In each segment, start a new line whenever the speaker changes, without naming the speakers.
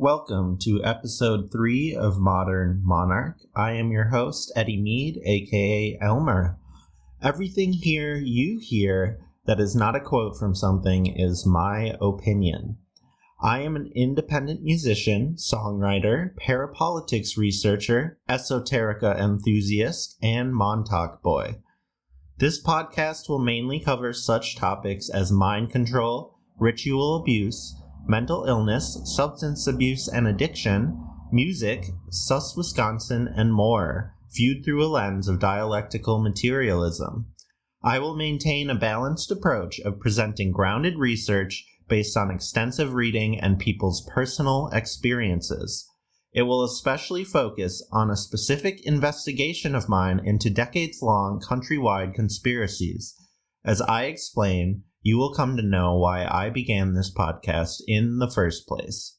Welcome to episode 3 of Modern Monarch. I am your host, Eddie Mead, aka Elmer. Everything here you hear that is not a quote from something is my opinion. I am an independent musician, songwriter, parapolitics researcher, esoterica enthusiast, and Montauk boy. This podcast will mainly cover such topics as mind control, ritual abuse, mental illness, substance abuse and addiction, music, sus Wisconsin, and more, viewed through a lens of dialectical materialism. I will maintain a balanced approach of presenting grounded research based on extensive reading and people's personal experiences. It will especially focus on a specific investigation of mine into decades-long countrywide conspiracies. As I explain, you will come to know why I began this podcast in the first place.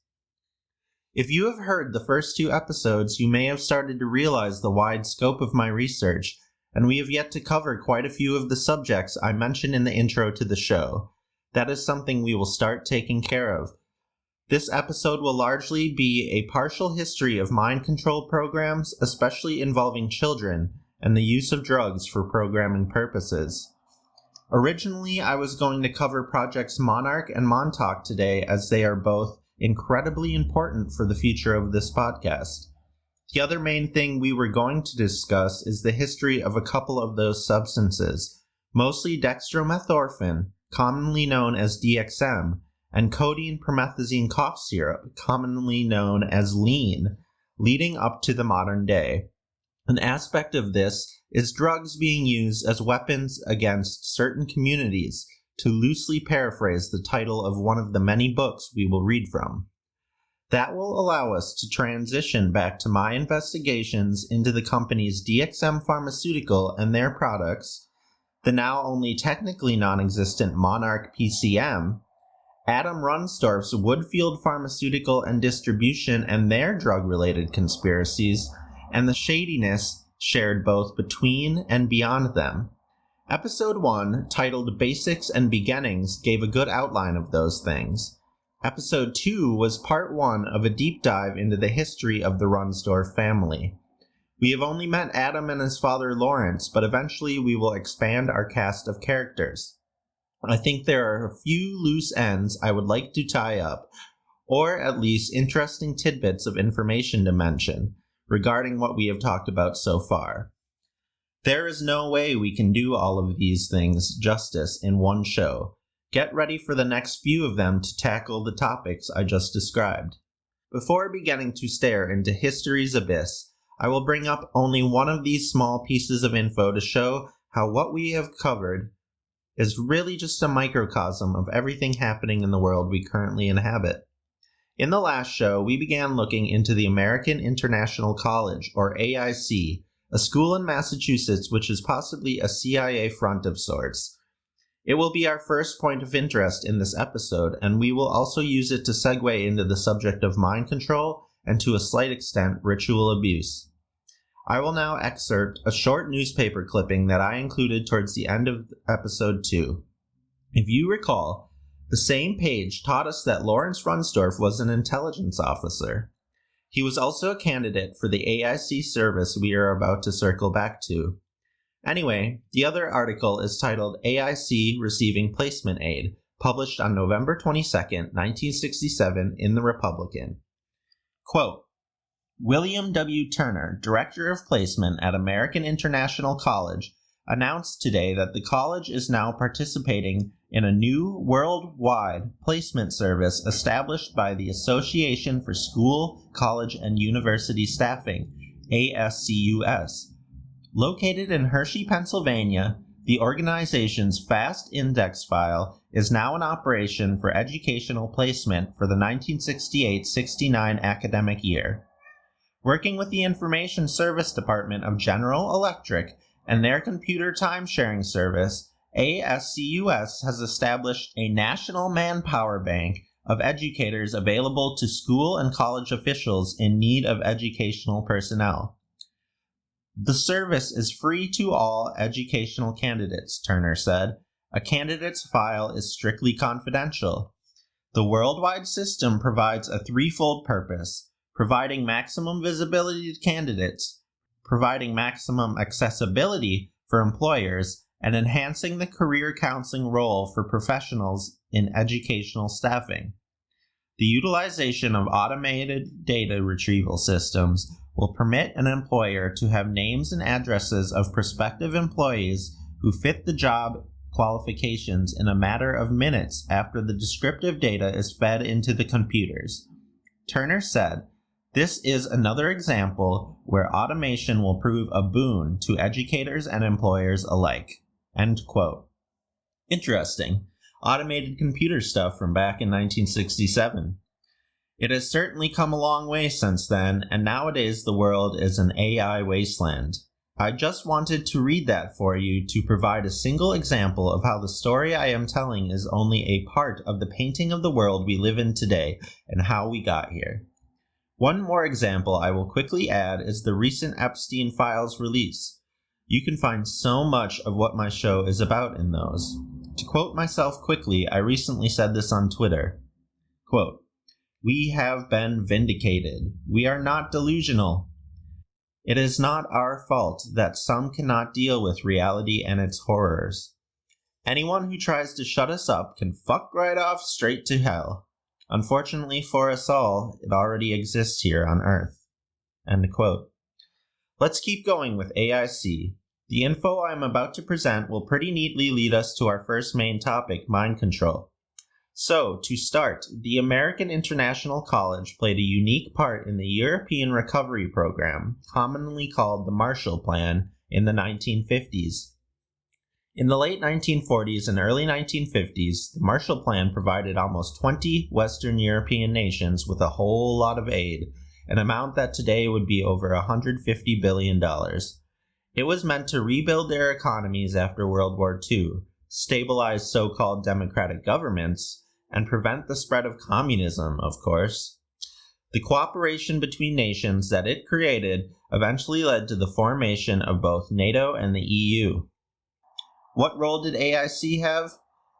If you have heard the first 2 episodes, you may have started to realize the wide scope of my research, and we have yet to cover quite a few of the subjects I mentioned in the intro to the show. That is something we will start taking care of. This episode will largely be a partial history of mind control programs, especially involving children, and the use of drugs for programming purposes. Originally, I was going to cover projects Monarch and Montauk today, as they are both incredibly important for the future of this podcast. The other main thing we were going to discuss is the history of a couple of those substances, mostly dextromethorphan, commonly known as DXM, and codeine promethazine cough syrup, commonly known as lean, leading up to the modern day. An aspect of this is drugs being used as weapons against certain communities, to loosely paraphrase the title of one of the many books we will read from. That will allow us to transition back to my investigations into the companies DXM Pharmaceutical and their products, the now only technically non-existent Monarch PCM, Adam Runstorf's Woodfield Pharmaceutical and Distribution and their drug-related conspiracies, and the shadiness shared both between and beyond them. Episode 1, titled Basics and Beginnings, gave a good outline of those things. Episode 2 was part 1 of a deep dive into the history of the Runstorf family. We have only met Adam and his father Lawrence, but eventually we will expand our cast of characters. I think there are a few loose ends I would like to tie up, or at least interesting tidbits of information to mention regarding what we have talked about so far. There is no way we can do all of these things justice in one show. Get ready for the next few of them to tackle the topics I just described. Before beginning to stare into history's abyss, I will bring up only one of these small pieces of info to show how what we have covered is really just a microcosm of everything happening in the world we currently inhabit. In the last show, we began looking into the American International College, or AIC, a school in Massachusetts which is possibly a CIA front of sorts. It will be our first point of interest in this episode, and we will also use it to segue into the subject of mind control and to a slight extent ritual abuse. I will now excerpt a short newspaper clipping that I included towards the end of episode 2. If you recall, the same page taught us that Lawrence Runstorf was an intelligence officer. He was also a candidate for the AIC service we are about to circle back to. Anyway, the other article is titled AIC Receiving Placement Aid, published on November 22, 1967 in The Republican. Quote, William W. Turner, Director of Placement at American International College, announced today that the college is now participating in a new worldwide placement service established by the Association for School, College, and University Staffing, ASCUS. Located in Hershey, Pennsylvania, the organization's FAST index file is now in operation for educational placement for the 1968-69 academic year. Working with the Information Service Department of General Electric and their computer time-sharing service, ASCUS has established a national manpower bank of educators available to school and college officials in need of educational personnel. The service is free to all educational candidates, Turner said. A candidate's file is strictly confidential. The worldwide system provides a threefold purpose: providing maximum visibility to candidates, providing maximum accessibility for employers, and enhancing the career counseling role for professionals in educational staffing. The utilization of automated data retrieval systems will permit an employer to have names and addresses of prospective employees who fit the job qualifications in a matter of minutes after the descriptive data is fed into the computers. Turner said, "This is another example where automation will prove a boon to educators and employers alike." End quote. Interesting. Automated computer stuff from back in 1967. It has certainly come a long way since then, and nowadays the world is an AI wasteland. I just wanted to read that for you to provide a single example of how the story I am telling is only a part of the painting of the world we live in today and how we got here. One more example I will quickly add is the recent Epstein Files release. You can find so much of what my show is about in those. To quote myself quickly, I recently said this on Twitter. Quote, "We have been vindicated. We are not delusional. It is not our fault that some cannot deal with reality and its horrors. Anyone who tries to shut us up can fuck right off straight to hell. Unfortunately for us all, it already exists here on Earth." End quote. Let's keep going with AIC. The info I'm about to present will pretty neatly lead us to our first main topic, mind control. So, to start, the American International College played a unique part in the European Recovery Program, commonly called the Marshall Plan, in the 1950s. In the late 1940s and early 1950s, the Marshall Plan provided almost 20 Western European nations with a whole lot of aid, an amount that today would be over $150 billion. It was meant to rebuild their economies after World War II, stabilize so-called democratic governments, and prevent the spread of communism, of course. The cooperation between nations that it created eventually led to the formation of both NATO and the EU. What role did AIC have?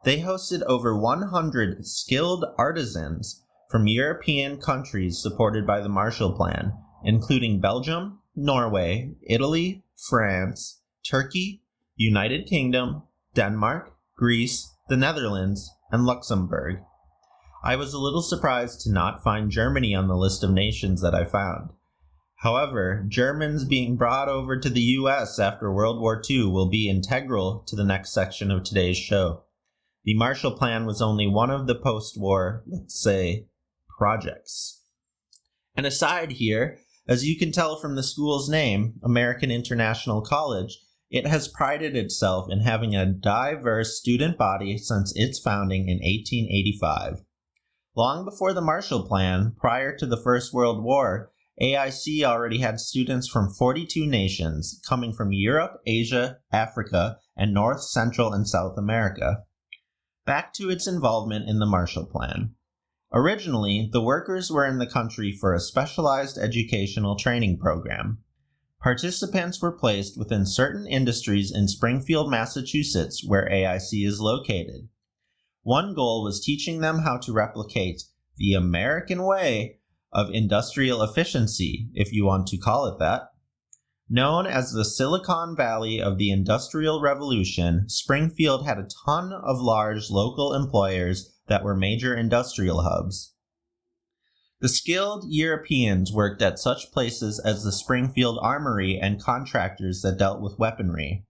They hosted over 100 skilled artisans from European countries supported by the Marshall Plan, including Belgium, Norway, Italy, France, Turkey, United Kingdom, Denmark, Greece, the Netherlands, and Luxembourg. I was a little surprised to not find Germany on the list of nations that I found. However, Germans being brought over to the U.S. after World War II will be integral to the next section of today's show. The Marshall Plan was only one of the post-war, let's say, projects. And aside here, as you can tell from the school's name, American International College, it has prided itself in having a diverse student body since its founding in 1885. Long before the Marshall Plan, prior to the First World War, AIC already had students from 42 nations, coming from Europe, Asia, Africa, and North, Central, and South America. Back to its involvement in the Marshall Plan. Originally, the workers were in the country for a specialized educational training program. Participants were placed within certain industries in Springfield, Massachusetts, where AIC is located. One goal was teaching them how to replicate the American way of industrial efficiency, if you want to call it that. Known as the Silicon Valley of the Industrial Revolution, Springfield had a ton of large local employers that were major industrial hubs. The skilled Europeans worked at such places as the Springfield Armory and contractors that dealt with weaponry.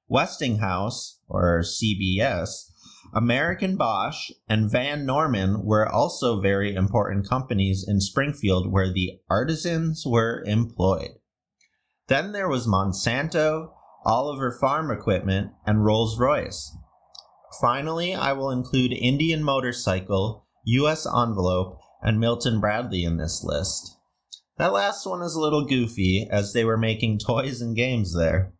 Westinghouse, or CBS, American Bosch, and Van Norman were also very important companies in Springfield where the artisans were employed. Then there was Monsanto, Oliver Farm Equipment, and Rolls-Royce. Finally, I will include Indian Motorcycle, U.S. Envelope, and Milton Bradley in this list. That last one is a little goofy, as they were making toys and games there.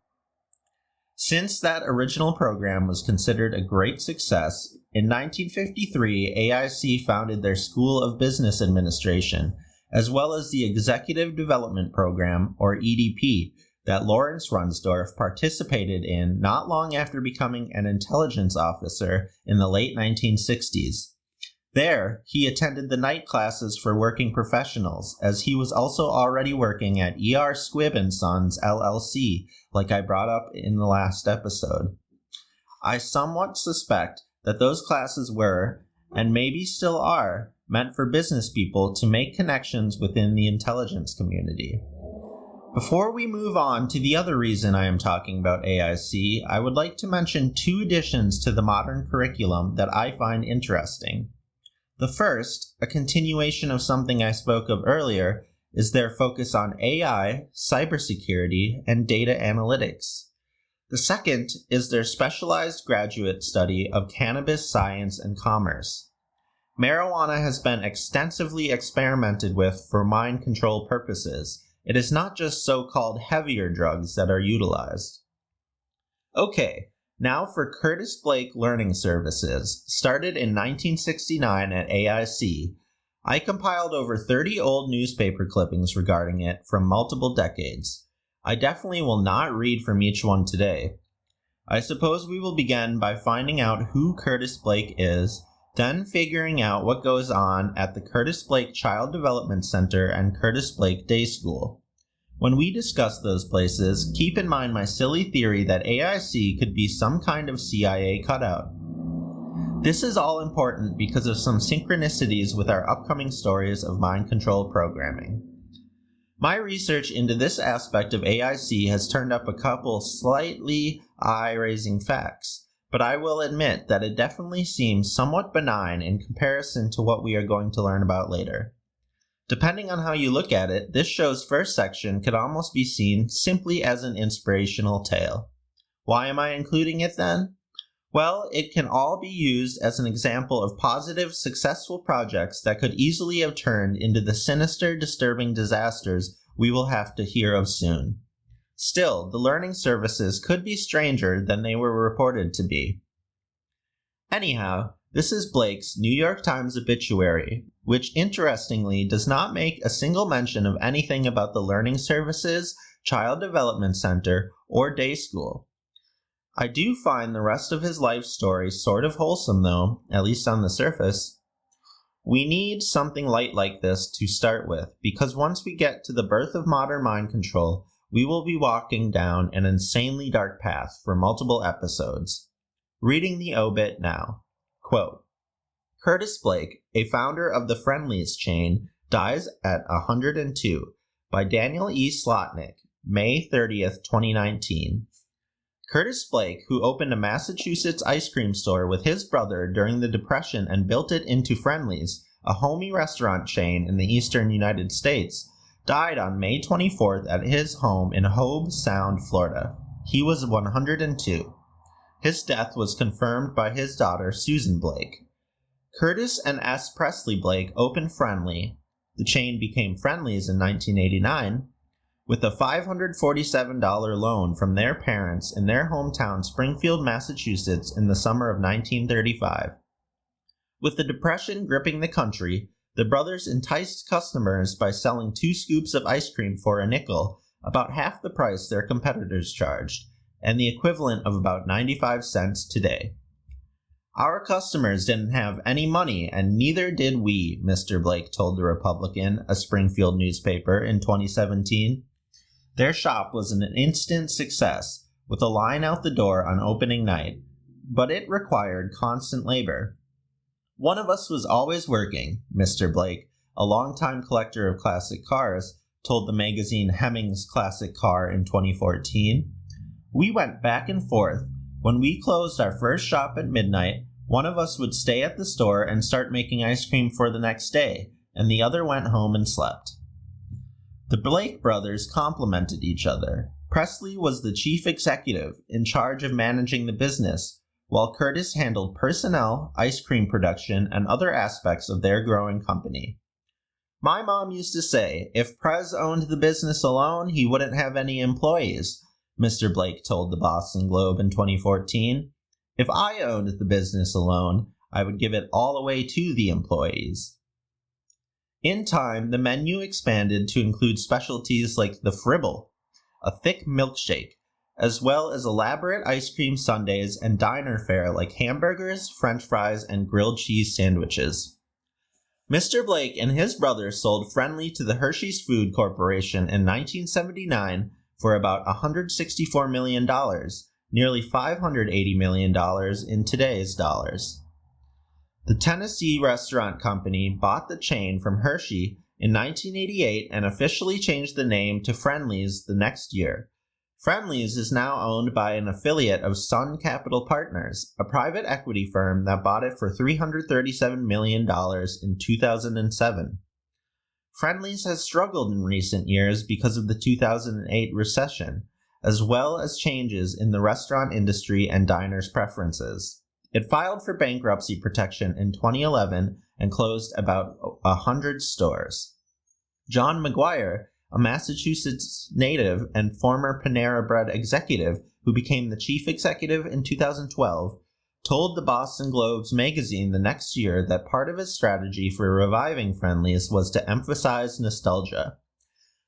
Since that original program was considered a great success, in 1953 AIC founded their School of Business Administration, as well as the Executive Development Program, or EDP, that Lawrence Runsdorf participated in not long after becoming an intelligence officer in the late 1960s. There, he attended the night classes for working professionals, as he was also already working at E.R. Squibb & Sons, LLC, like I brought up in the last episode. I somewhat suspect that those classes were, and maybe still are, meant for business people to make connections within the intelligence community. Before we move on to the other reason I am talking about AIC, I would like to mention 2 additions to the modern curriculum that I find interesting. The first, a continuation of something I spoke of earlier, is their focus on AI, cybersecurity, and data analytics. The second is their specialized graduate study of cannabis science and commerce. Marijuana has been extensively experimented with for mind control purposes. It is not just so-called heavier drugs that are utilized. Okay. Now for Curtis Blake Learning Services, started in 1969 at AIC. I compiled over 30 old newspaper clippings regarding it from multiple decades. I definitely will not read from each one today. I suppose we will begin by finding out who Curtis Blake is, then figuring out what goes on at the Curtis Blake Child Development Center and Curtis Blake Day School. When we discuss those places, keep in mind my silly theory that AIC could be some kind of CIA cutout. This is all important because of some synchronicities with our upcoming stories of mind control programming. My research into this aspect of AIC has turned up a couple slightly eye-raising facts, but I will admit that it definitely seems somewhat benign in comparison to what we are going to learn about later. Depending on how you look at it, this show's first section could almost be seen simply as an inspirational tale. Why am I including it then? Well, it can all be used as an example of positive, successful projects that could easily have turned into the sinister, disturbing disasters we will have to hear of soon. Still, the learning services could be stranger than they were reported to be. Anyhow, this is Blake's New York Times obituary, which interestingly does not make a single mention of anything about the Learning Services, Child Development Center, or Day School. I do find the rest of his life story sort of wholesome though, at least on the surface. We need something light like this to start with, because once we get to the birth of modern mind control, we will be walking down an insanely dark path for multiple episodes. Reading the obit now. Quote, Curtis Blake, a founder of the Friendlies chain, dies at 102 by Daniel E. Slotnick, May 30th, 2019. Curtis Blake, who opened a Massachusetts ice cream store with his brother during the Depression and built it into Friendlies, a homey restaurant chain in the eastern United States, died on May 24th at his home in Hobe Sound, Florida. He was 102. His death was confirmed by his daughter, Susan Blake. Curtis and S. Presley Blake opened Friendly. The chain became Friendlies in 1989, with a $547 loan from their parents in their hometown Springfield, Massachusetts in the summer of 1935. With the Depression gripping the country, the brothers enticed customers by selling 2 scoops of ice cream for a nickel, about half the price their competitors charged, and the equivalent of about 95 cents today. Our customers didn't have any money, and neither did we, Mr. Blake told The Republican, a Springfield newspaper, in 2017. Their shop was an instant success, with a line out the door on opening night, but it required constant labor. One of us was always working, Mr. Blake, a longtime collector of classic cars, told the magazine Hemmings Classic Car in 2014. We went back and forth. When we closed our first shop at midnight, one of us would stay at the store and start making ice cream for the next day, and the other went home and slept. The Blake brothers complemented each other. Presley was the chief executive, in charge of managing the business, while Curtis handled personnel, ice cream production, and other aspects of their growing company. My mom used to say, if Prez owned the business alone, he wouldn't have any employees, Mr. Blake told the Boston Globe in 2014. If I owned the business alone, I would give it all away to the employees. In time, the menu expanded to include specialties like the Fribble, a thick milkshake, as well as elaborate ice cream sundaes and diner fare like hamburgers, french fries, and grilled cheese sandwiches. Mr. Blake and his brother sold Friendly to the Hershey's Food Corporation in 1979 for about $164 million, nearly $580 million in today's dollars. The Tennessee Restaurant Company bought the chain from Hershey in 1988 and officially changed the name to Friendly's the next year. Friendly's is now owned by an affiliate of Sun Capital Partners, a private equity firm that bought it for $337 million in 2007. Friendly's has struggled in recent years because of the 2008 recession, as well as changes in the restaurant industry and diners' preferences. It filed for bankruptcy protection in 2011 and closed about 100 stores. John McGuire, a Massachusetts native and former Panera Bread executive who became the chief executive in 2012, told the Boston Globe's magazine the next year that part of his strategy for reviving Friendly's was to emphasize nostalgia.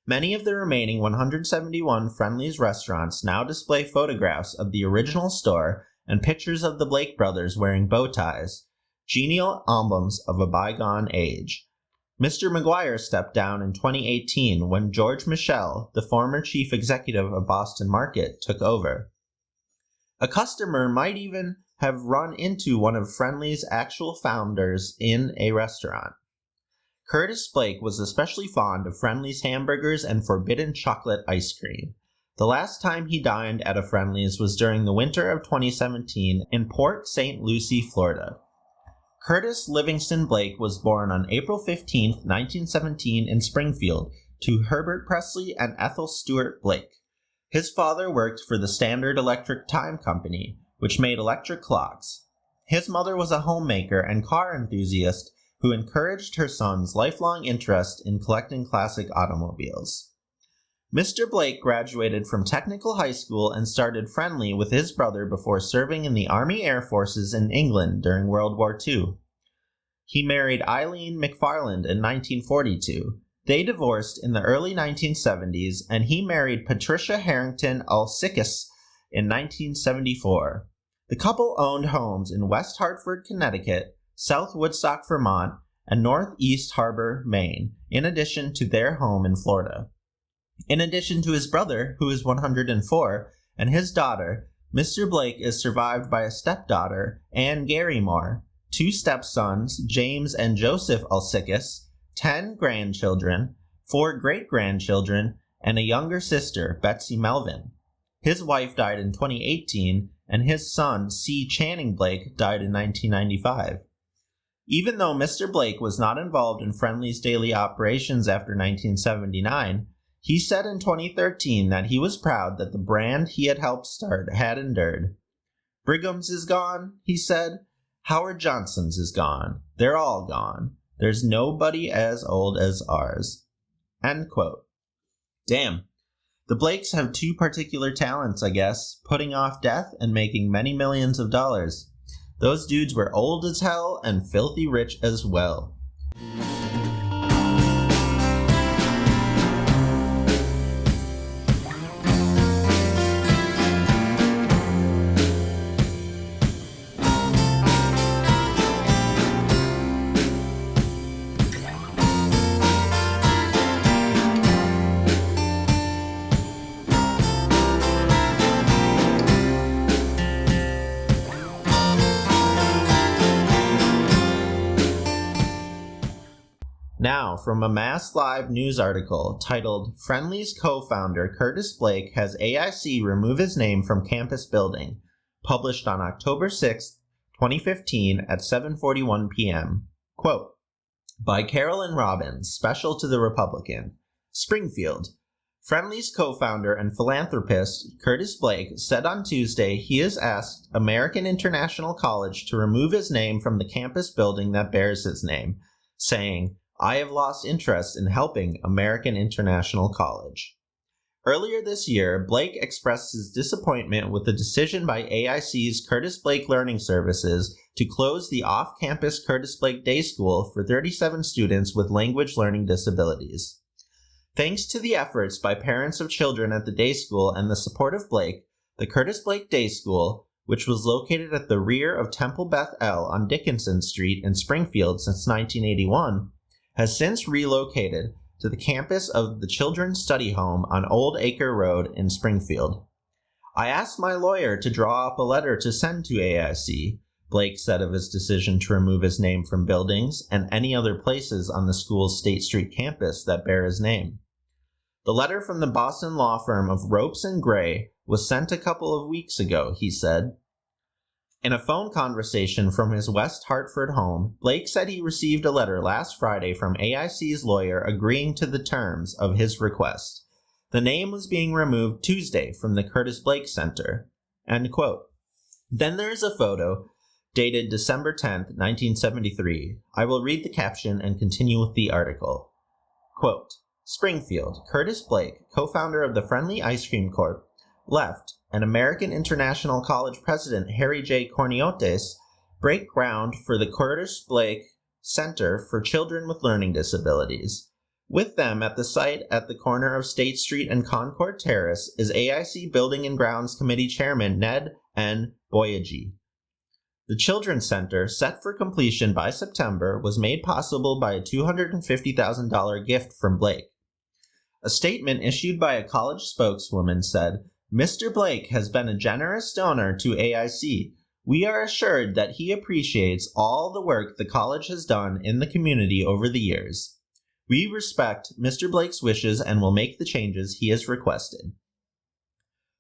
Many of the remaining 171 Friendly's restaurants now display photographs of the original store and pictures of the Blake brothers wearing bow ties, genial emblems of a bygone age. Mr. McGuire stepped down in 2018 when George Michel, the former chief executive of Boston Market, took over. A customer might even have run into one of Friendly's actual founders in a restaurant. Curtis Blake was especially fond of Friendly's hamburgers and forbidden chocolate ice cream. The last time he dined at a Friendly's was during the winter of 2017 in Port St. Lucie, Florida. Curtis Livingston Blake was born on April 15, 1917 in Springfield to Herbert Presley and Ethel Stewart Blake. His father worked for the Standard Electric Time Company, which made electric clocks. His mother was a homemaker and car enthusiast who encouraged her son's lifelong interest in collecting classic automobiles. Mr. Blake graduated from Technical High School and started Friendly with his brother before serving in the Army Air Forces in England during World War II. He married Eileen McFarland in 1942. They divorced in the early 1970s, and he married Patricia Harrington Alsikis in 1974. The couple owned homes in West Hartford, Connecticut, South Woodstock, Vermont, and Northeast Harbor, Maine, in addition to their home in Florida. In addition to his brother, who is 104, and his daughter, Mr. Blake is survived by a stepdaughter, Anne Garrymore, 2 stepsons, James and Joseph Alsikis, 10 grandchildren, 4 great-grandchildren, and a younger sister, Betsy Melvin. His wife died in 2018, and his son, C. Channing Blake, died in 1995. Even though Mr. Blake was not involved in Friendly's daily operations after 1979, he said in 2013 that he was proud that the brand he had helped start had endured. Brigham's is gone, he said. Howard Johnson's is gone. They're all gone. There's nobody as old as ours. End quote. Damn. The Blakes have 2 particular talents, I guess, putting off death and making many millions of dollars. Those dudes were old as hell and filthy rich as well. Now, from a Mass Live news article titled, Friendly's co-founder Curtis Blake has AIC remove his name from campus building, published on October 6, 2015 at 7:41 p.m. Quote, by Carolyn Robbins, special to the Republican. Springfield. Friendly's co-founder and philanthropist Curtis Blake said on Tuesday he has asked American International College to remove his name from the campus building that bears his name, saying, I have lost interest in helping American International College. Earlier this year, Blake expressed his disappointment with the decision by AIC's Curtis Blake Learning Services to close the off-campus Curtis Blake Day School for 37 students with language learning disabilities. Thanks to the efforts by parents of children at the day school and the support of Blake, the Curtis Blake Day School, which was located at the rear of Temple Beth El on Dickinson Street in Springfield since 1981, has since relocated to the campus of the Children's Study Home on Old Acre Road in Springfield. I asked my lawyer to draw up a letter to send to AIC, Blake said of his decision to remove his name from buildings and any other places on the school's State Street campus that bear his name. The letter from the Boston law firm of Ropes and Gray was sent a couple of weeks ago, he said. In a phone conversation from his West Hartford home, Blake said he received a letter last Friday from AIC's lawyer agreeing to the terms of his request. The name was being removed Tuesday from the Curtis Blake Center. End quote. Then there is a photo dated December 10th, 1973. I will read the caption and continue with the article. Quote, Springfield, Curtis Blake, co-founder of the Friendly Ice Cream Corp., left, and American International College president Harry J. Corniotes break ground for the Curtis Blake Center for Children with Learning Disabilities. With them at the site at the corner of State Street and Concord Terrace is AIC Building and Grounds Committee Chairman Ned N. Boyaji. The Children's Center, set for completion by September, was made possible by a $250,000 gift from Blake. A statement issued by a college spokeswoman said, Mr. Blake has been a generous donor to AIC. We are assured that he appreciates all the work the college has done in the community over the years. We respect Mr. Blake's wishes and will make the changes he has requested.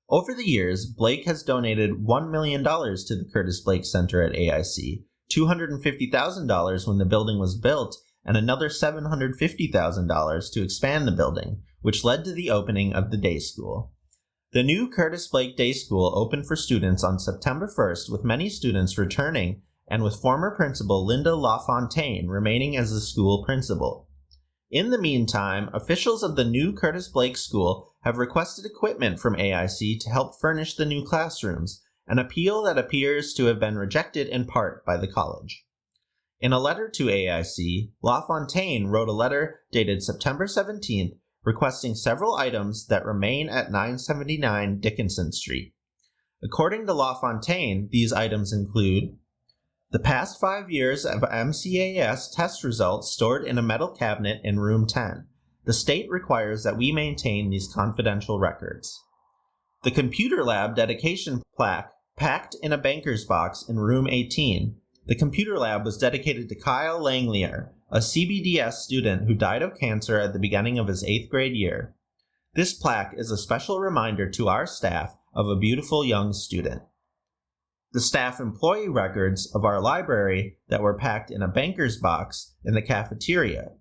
Over the years, Blake has donated $1 million to the Curtis Blake Center at AIC, $250,000 when the building was built, and another $750,000 to expand the building, which led to the opening of the day school. The new Curtis Blake Day School opened for students on September 1st, with many students returning and with former principal Linda LaFontaine remaining as the school principal. In the meantime, officials of the new Curtis Blake School have requested equipment from AIC to help furnish the new classrooms, an appeal that appears to have been rejected in part by the college. In a letter to AIC, LaFontaine wrote a letter dated September 17th requesting several items that remain at 979 Dickinson Street. According to LaFontaine, these items include the past 5 years of MCAS test results stored in a metal cabinet in room 10. The state requires that we maintain these confidential records. The computer lab dedication plaque packed in a banker's box in room 18. The computer lab was dedicated to Kyle Langlier, a CBDS student who died of cancer at the beginning of his 8th grade year. This plaque is a special reminder to our staff of a beautiful young student. The staff employee records of our library that were packed in a banker's box in the cafeteria.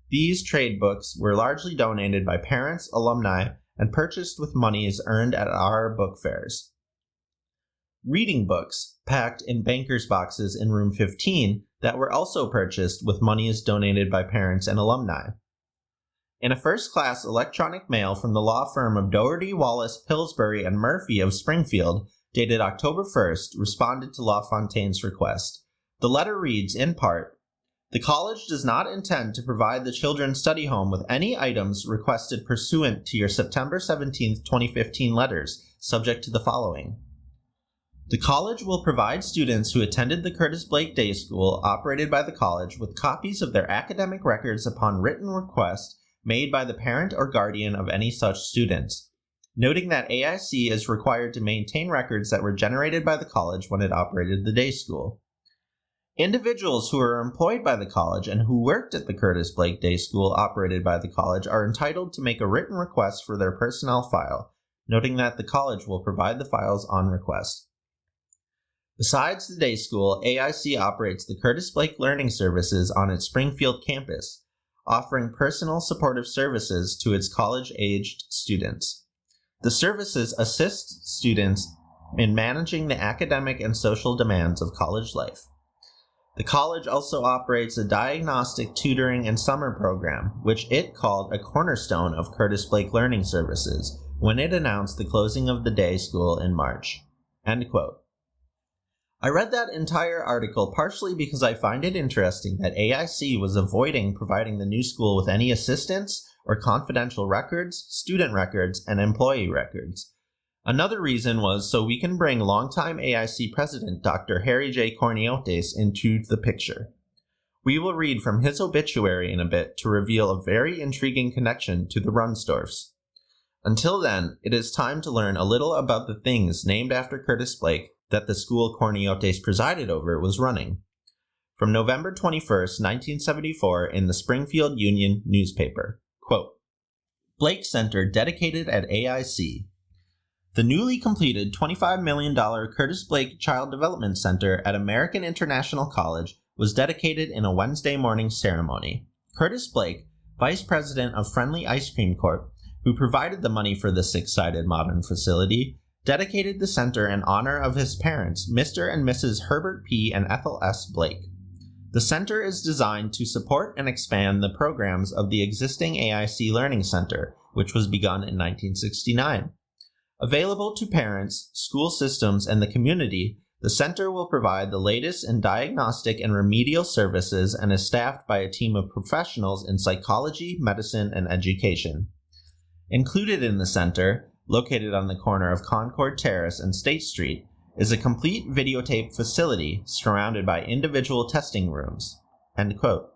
These trade books were largely donated by parents, alumni, and purchased with monies earned at our book fairs. Reading books packed in banker's boxes in room 15 that were also purchased with monies donated by parents and alumni. In a first-class electronic mail from the law firm of Doherty, Wallace, Pillsbury, and Murphy of Springfield, dated October 1st, responded to LaFontaine's request. The letter reads, in part, the college does not intend to provide the Children's Study Home with any items requested pursuant to your September 17, 2015 letters, subject to the following. The college will provide students who attended the Curtis Blake Day School, operated by the college, with copies of their academic records upon written request made by the parent or guardian of any such students, noting that AIC is required to maintain records that were generated by the college when it operated the day school. Individuals who are employed by the college and who worked at the Curtis Blake Day School operated by the college are entitled to make a written request for their personnel file, noting that the college will provide the files on request. Besides the day school, AIC operates the Curtis Blake Learning Services on its Springfield campus, offering personal supportive services to its college-aged students. The services assist students in managing the academic and social demands of college life. The college also operates a diagnostic tutoring and summer program, which it called a cornerstone of Curtis Blake Learning Services when it announced the closing of the day school in March. End quote. I read that entire article partially because I find it interesting that AIC was avoiding providing the new school with any assistance or confidential records, student records, and employee records. Another reason was so we can bring longtime AIC president Dr. Harry J. Corniotes into the picture. We will read from his obituary in a bit to reveal a very intriguing connection to the Runsdorfs. Until then, it is time to learn a little about the things named after Curtis Blake that the school Corniotes presided over was running. From November 21st, 1974, in the Springfield Union newspaper, quote, Blake Center dedicated at AIC. The newly completed $25 million Curtis Blake Child Development Center at American International College was dedicated in a Wednesday morning ceremony. Curtis Blake, vice president of Friendly Ice Cream Corp., who provided the money for the six-sided modern facility, dedicated the center in honor of his parents, Mr. and Mrs. Herbert P. and Ethel S. Blake. The center is designed to support and expand the programs of the existing AIC Learning Center, which was begun in 1969. Available to parents, school systems, and the community, the center will provide the latest in diagnostic and remedial services and is staffed by a team of professionals in psychology, medicine, and education. Included in the center, located on the corner of Concord Terrace and State Street, is a complete videotape facility surrounded by individual testing rooms. End quote.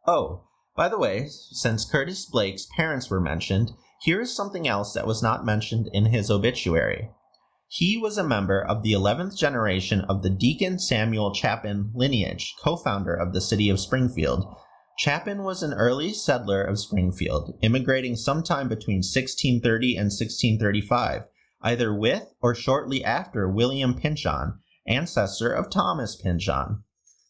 Oh, by the way, since Curtis Blake's parents were mentioned, here is something else that was not mentioned in his obituary. He was a member of the 11th generation of the Deacon Samuel Chapin lineage, co-founder of the city of Springfield. Chapin was an early settler of Springfield, immigrating sometime between 1630 and 1635, either with or shortly after William Pynchon, ancestor of Thomas Pynchon.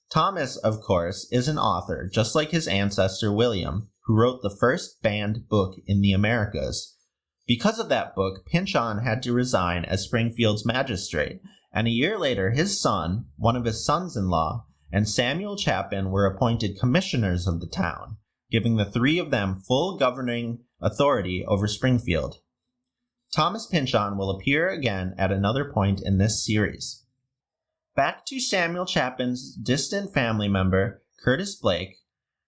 Thomas, of course, is an author, just like his ancestor William, who wrote the first banned book in the Americas. Because of that book, Pynchon had to resign as Springfield's magistrate, and a year later his son, one of his sons-in-law, and Samuel Chapin were appointed commissioners of the town, giving the three of them full governing authority over Springfield. Thomas Pynchon will appear again at another point in this series. Back to Samuel Chapin's distant family member, Curtis Blake,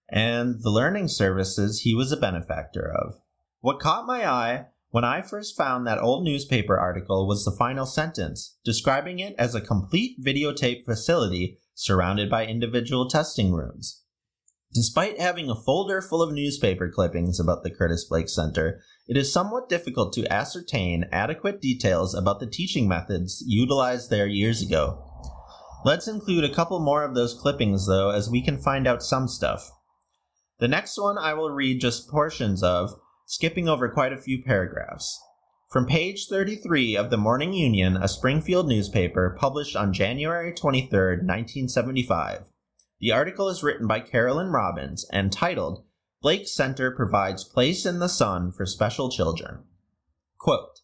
and the learning services he was a benefactor of. What caught my eye when I first found that old newspaper article was the final sentence, describing it as a complete videotape facility surrounded by individual testing rooms. Despite having a folder full of newspaper clippings about the Curtis Blake Center, it is somewhat difficult to ascertain adequate details about the teaching methods utilized there years ago. Let's include a couple more of those clippings, though, as we can find out some stuff. The next one I will read just portions of, skipping over quite a few paragraphs. From page 33 of the Morning Union, a Springfield newspaper published on January 23, 1975. The article is written by Carolyn Robbins and titled, Blake Center Provides Place in the Sun for Special Children. Quote,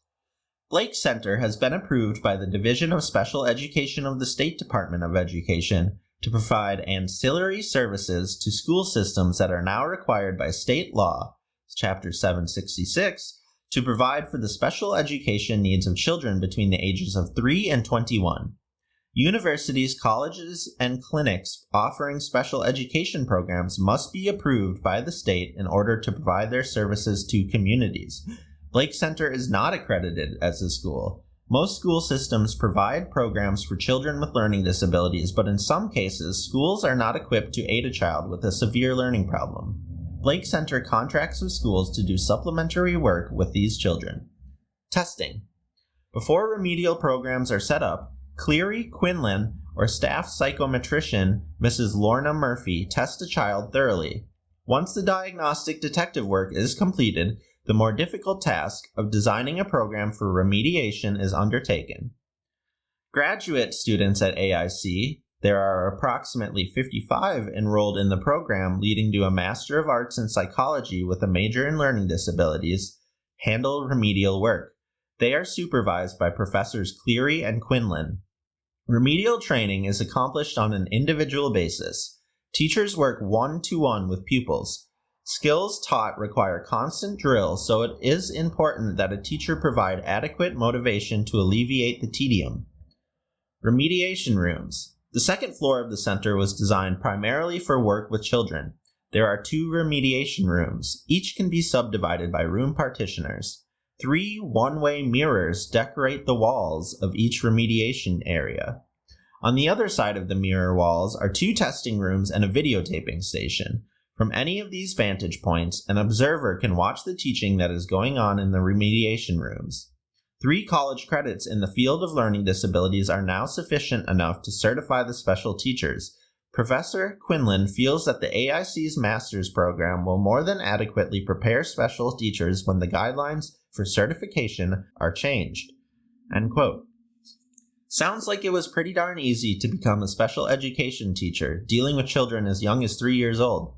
Blake Center has been approved by the Division of Special Education of the State Department of Education to provide ancillary services to school systems that are now required by state law, Chapter 766, to provide for the special education needs of children between the ages of 3 and 21. Universities, colleges, and clinics offering special education programs must be approved by the state in order to provide their services to communities. Blake Center is not accredited as a school. Most school systems provide programs for children with learning disabilities, but in some cases, schools are not equipped to aid a child with a severe learning problem. Blake Center contracts with schools to do supplementary work with these children. Testing. Before remedial programs are set up, Cleary Quinlan or staff psychometrician Mrs. Lorna Murphy tests a child thoroughly. Once the diagnostic detective work is completed, the more difficult task of designing a program for remediation is undertaken. Graduate students at AIC, there are approximately 55 enrolled in the program leading to a Master of Arts in Psychology with a major in learning disabilities, handle remedial work. They are supervised by Professors Cleary and Quinlan. Remedial training is accomplished on an individual basis. Teachers work one-to-one with pupils. Skills taught require constant drill, so it is important that a teacher provide adequate motivation to alleviate the tedium. Remediation rooms. The second floor of the center was designed primarily for work with children. There are 2 remediation rooms. Each can be subdivided by room partitioners. 3 one-way mirrors decorate the walls of each remediation area. On the other side of the mirror walls are 2 testing rooms and a videotaping station. From any of these vantage points, an observer can watch the teaching that is going on in the remediation rooms. 3 college credits in the field of learning disabilities are now sufficient enough to certify the special teachers. Professor Quinlan feels that the AIC's master's program will more than adequately prepare special teachers when the guidelines for certification are changed. End quote. Sounds like it was pretty darn easy to become a special education teacher, dealing with children as young as 3 years old.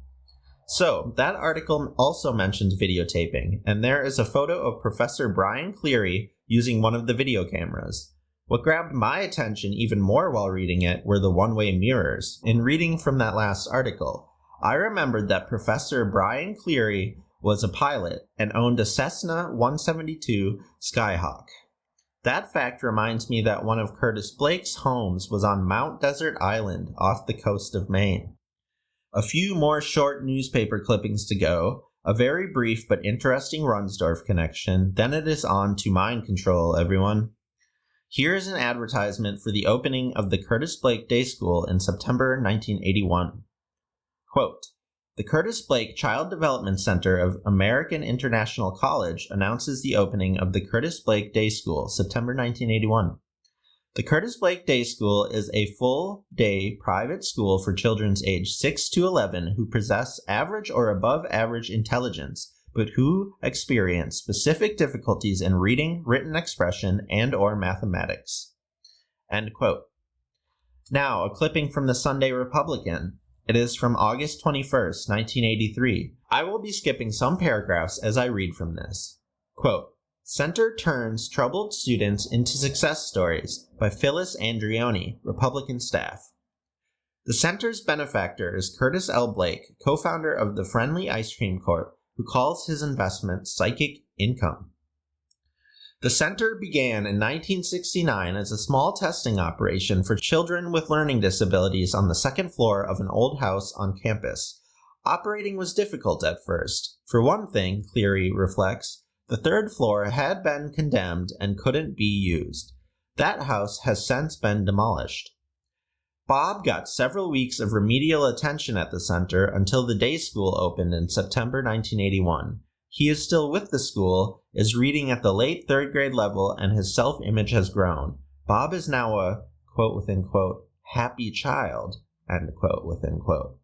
So, that article also mentions videotaping, and there is a photo of Professor Brian Cleary using one of the video cameras. What grabbed my attention even more while reading it were the one-way mirrors. In reading from that last article, I remembered that Professor Brian Cleary was a pilot and owned a Cessna 172 Skyhawk. That fact reminds me that one of Curtis Blake's homes was on Mount Desert Island off the coast of Maine. A few more short newspaper clippings to go, a very brief but interesting Runsdorf connection, then it is on to mind control, everyone. Here is an advertisement for the opening of the Curtis Blake Day School in September 1981. Quote, "The Curtis Blake Child Development Center of American International College announces the opening of the Curtis Blake Day School, September 1981. The Curtis Blake Day School is a full-day private school for children aged 6 to 11 who possess average or above average intelligence, but who experience specific difficulties in reading, written expression, and/or mathematics." End quote. Now, a clipping from the Sunday Republican. It is from August 21st, 1983. I will be skipping some paragraphs as I read from this. Quote, "Center turns troubled students into success stories" by Phyllis Andreoni, Republican staff. The center's benefactor is Curtis L. Blake, co-founder of the Friendly Ice Cream Corp., who calls his investment psychic income. The center began in 1969 as a small testing operation for children with learning disabilities on the second floor of an old house on campus. Operating was difficult at first. For one thing, Cleary reflects, the third floor had been condemned and couldn't be used. That house has since been demolished. Bob got several weeks of remedial attention at the center until the day school opened in September 1981. He is still with the school, is reading at the late 3rd grade level, and his self-image has grown. Bob is now a, quote within quote, happy child, end quote within quote.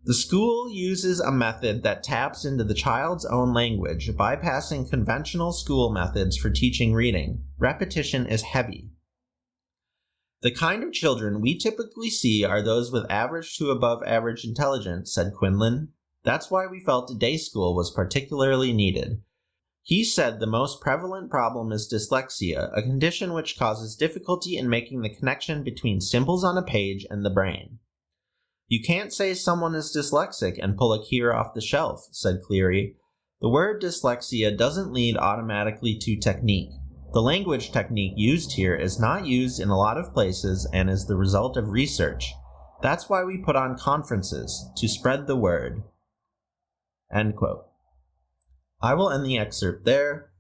The school uses a method that taps into the child's own language, bypassing conventional school methods for teaching reading. Repetition is heavy. The kind of children we typically see are those with average to above average intelligence, said Quinlan. That's why we felt a day school was particularly needed. He said the most prevalent problem is dyslexia, a condition which causes difficulty in making the connection between symbols on a page and the brain. You can't say someone is dyslexic and pull a key off the shelf, said Cleary. The word dyslexia doesn't lead automatically to technique. The language technique used here is not used in a lot of places and is the result of research. That's why we put on conferences, to spread the word. End quote. I will end the excerpt there.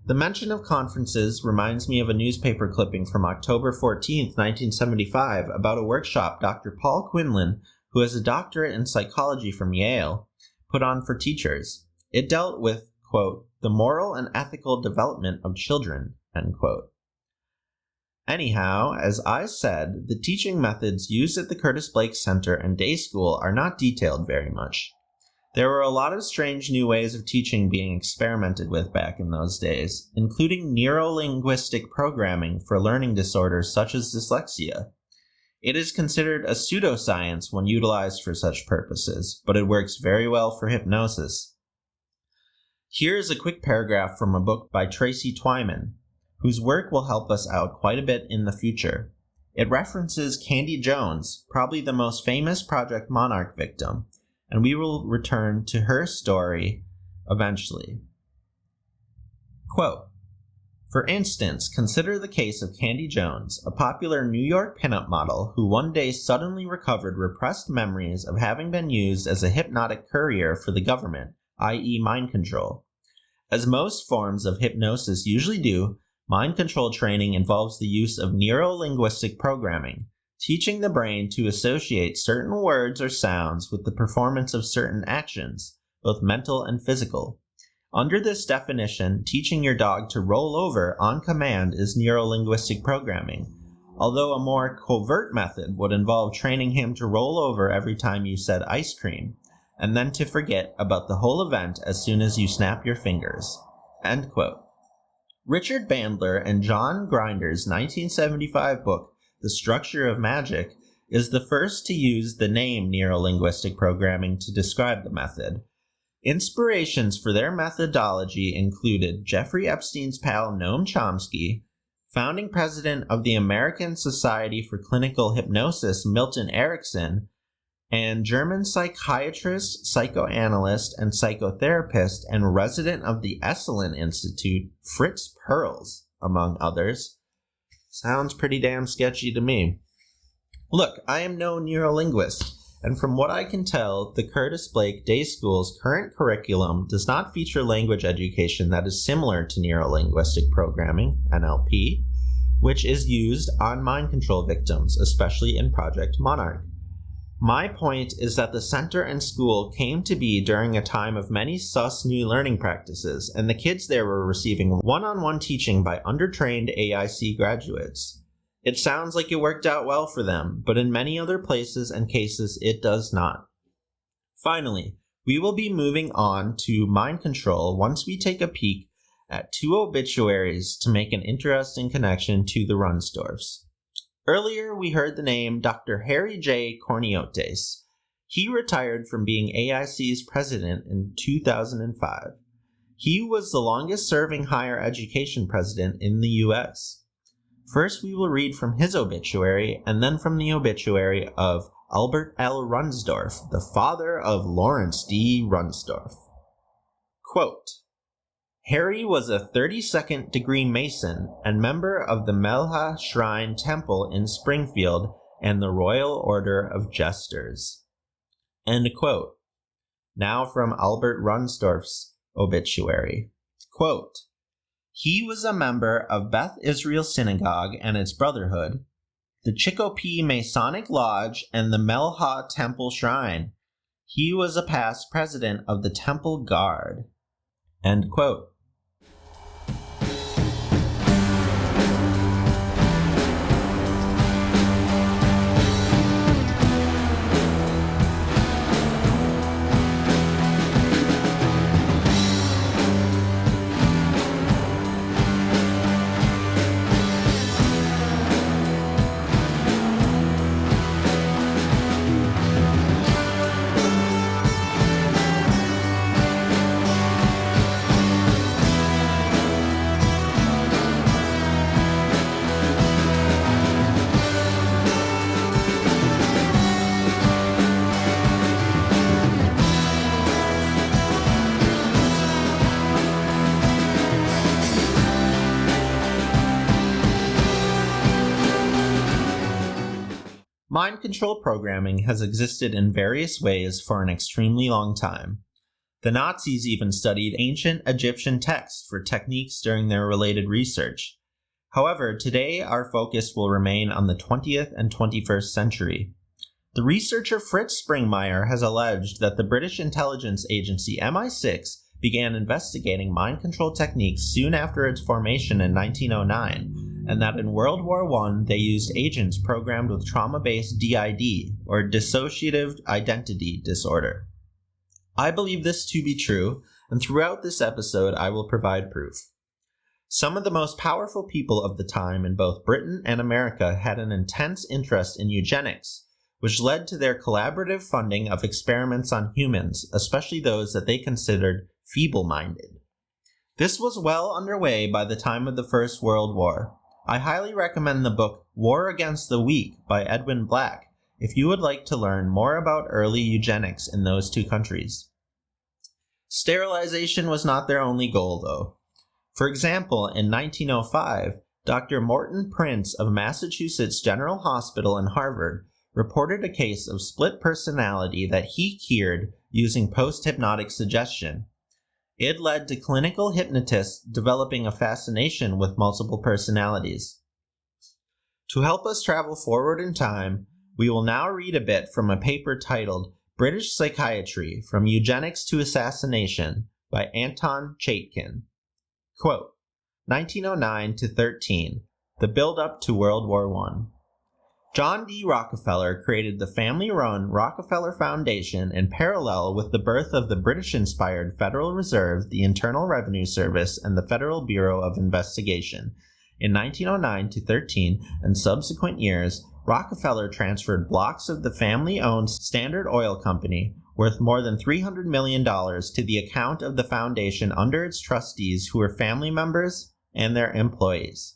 The mention of conferences reminds me of a newspaper clipping from October 14, 1975, about a workshop Dr. Paul Quinlan, who has a doctorate in psychology from Yale, put on for teachers. It dealt with, quote, the moral and ethical development of children, end quote. Anyhow, as I said, the teaching methods used at the Curtis Blake Center and Day School are not detailed very much. There were a lot of strange new ways of teaching being experimented with back in those days, including neuro-linguistic programming for learning disorders such as dyslexia. It is considered a pseudoscience when utilized for such purposes, but it works very well for hypnosis. Here is a quick paragraph from a book by Tracy Twyman, whose work will help us out quite a bit in the future. It references Candy Jones, probably the most famous Project Monarch victim, and we will return to her story eventually. Quote, for instance, consider the case of Candy Jones, a popular New York pinup model who one day suddenly recovered repressed memories of having been used as a hypnotic courier for the government, i.e. mind control. As most forms of hypnosis usually do, Mind control training involves the use of neuro-linguistic programming, teaching the brain to associate certain words or sounds with the performance of certain actions, both mental and physical. Under this definition, teaching your dog to roll over on command is neuro-linguistic programming, although a more covert method would involve training him to roll over every time you said ice cream, and then to forget about the whole event as soon as you snap your fingers." End quote. Richard Bandler and John Grinder's 1975 book, The Structure of Magic, is the first to use the name neuro-linguistic programming to describe the method. Inspirations for their methodology included Jeffrey Epstein's pal Noam Chomsky, founding president of the American Society for Clinical Hypnosis Milton Erickson, and German psychiatrist, psychoanalyst, and psychotherapist and resident of the Esalen Institute, Fritz Perls, among others. Sounds pretty damn sketchy to me. Look, I am no neurolinguist, and from what I can tell, the Curtis Blake Day School's current curriculum does not feature language education that is similar to neuro-linguistic programming, NLP, which is used on mind control victims, especially in Project Monarch. My point is that the center and school came to be during a time of many sus new learning practices, and the kids there were receiving one-on-one teaching by undertrained AIC graduates. It sounds like it worked out well for them, but in many other places and cases it does not. Finally, we will be moving on to mind control once we take a peek at two obituaries to make an interesting connection to the Runsdorfs. Earlier, we heard the name Dr. Harry J. Corniotes. He retired from being AIC's president in 2005. He was the longest-serving higher education president in the U.S. First, we will read from his obituary, and then from the obituary of Albert L. Runsdorf, the father of Lawrence D. Runsdorf. Quote, Harry was a 32nd degree Mason and member of the Melha Shrine Temple in Springfield and the Royal Order of Jesters. End quote. Now from Albert Runsdorf's obituary. Quote, he was a member of Beth Israel Synagogue and its Brotherhood, the Chicopee Masonic Lodge, and the Melha Temple Shrine. He was a past president of the Temple Guard. End quote. Mind control programming has existed in various ways for an extremely long time. The Nazis even studied ancient Egyptian texts for techniques during their related research. However, today our focus will remain on the 20th and 21st century. The researcher Fritz Springmeier has alleged that the British intelligence agency MI6 began investigating mind control techniques soon after its formation in 1909, and that in World War I they used agents programmed with trauma-based DID, or dissociative identity disorder. I believe this to be true, and throughout this episode I will provide proof. Some of the most powerful people of the time in both Britain and America had an intense interest in eugenics, which led to their collaborative funding of experiments on humans, especially those that they considered feeble-minded. This was well underway by the time of the First World War. I highly recommend the book War Against the Weak by Edwin Black if you would like to learn more about early eugenics in those two countries. Sterilization was not their only goal, though. For example, in 1905, Dr. Morton Prince of Massachusetts General Hospital and Harvard reported a case of split personality that he cured using post-hypnotic suggestion. It led to clinical hypnotists developing a fascination with multiple personalities. To help us travel forward in time, we will now read a bit from a paper titled British Psychiatry, From Eugenics to Assassination by Anton Chaikin. Quote, 1909 to 13, the build-up to World War I. John D. Rockefeller created the family-run Rockefeller Foundation in parallel with the birth of the British-inspired Federal Reserve, the Internal Revenue Service, and the Federal Bureau of Investigation. In 1909 to 13 and subsequent years, Rockefeller transferred blocks of the family-owned Standard Oil Company, worth more than $300 million, to the account of the foundation under its trustees who were family members and their employees.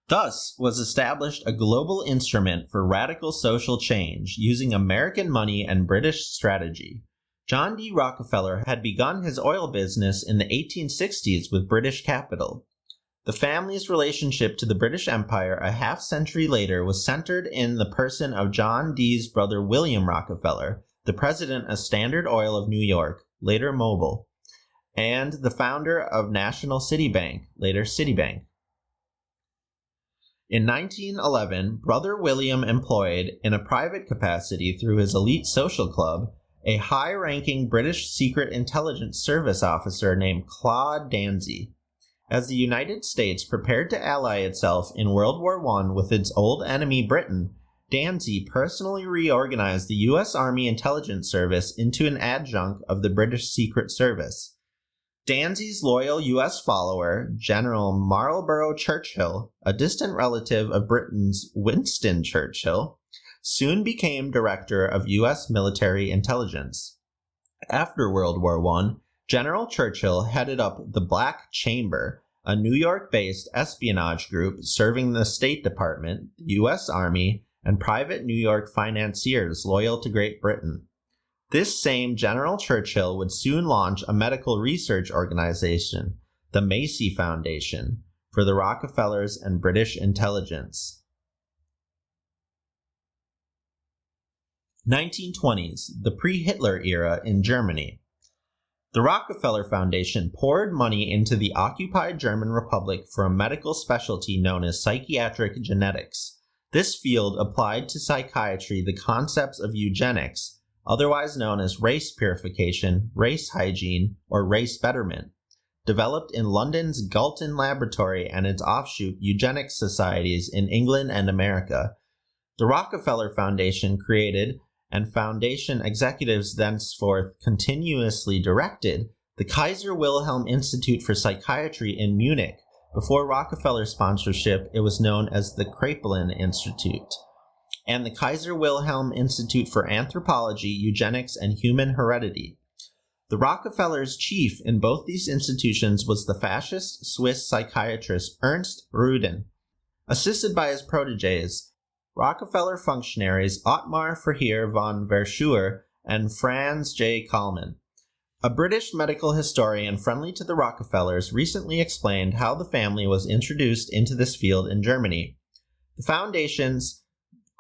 Thus was established a global instrument for radical social change using American money and British strategy. John D. Rockefeller had begun his oil business in the 1860s with British capital. The family's relationship to the British Empire a half-century later was centered in the person of John D.'s brother William Rockefeller, the president of Standard Oil of New York, later Mobil, and the founder of National City Bank, later Citibank. In 1911, Brother William employed, in a private capacity through his elite social club, a high-ranking British Secret Intelligence Service officer named Claude Danzy. As the United States prepared to ally itself in World War I with its old enemy Britain, Danzy personally reorganized the U.S. Army Intelligence Service into an adjunct of the British Secret Service. Danzy's loyal U.S. follower, General Marlborough Churchill, a distant relative of Britain's Winston Churchill, soon became director of U.S. military intelligence. After World War I, General Churchill headed up the Black Chamber, a New York-based espionage group serving the State Department, the U.S. Army, and private New York financiers loyal to Great Britain. This same General Churchill would soon launch a medical research organization, the Macy Foundation, for the Rockefellers and British intelligence. 1920s, the pre-Hitler era in Germany. The Rockefeller Foundation poured money into the occupied German Republic for a medical specialty known as psychiatric genetics. This field applied to psychiatry the concepts of eugenics, otherwise known as race purification, race hygiene, or race betterment, developed in London's Galton Laboratory and its offshoot eugenics societies in England and America. The Rockefeller Foundation created, and Foundation executives thenceforth continuously directed, the Kaiser Wilhelm Institute for Psychiatry in Munich. Before Rockefeller sponsorship, it was known as the Kraepelin Institute, and the Kaiser Wilhelm Institute for Anthropology, Eugenics, and Human Heredity. The Rockefellers' chief in both these institutions was the fascist Swiss psychiatrist Ernst Rudin. Assisted by his protégés, Rockefeller functionaries Ottmar Verheer von Verschuer and Franz J. Kallman. A British medical historian friendly to the Rockefellers recently explained how the family was introduced into this field in Germany. The foundation's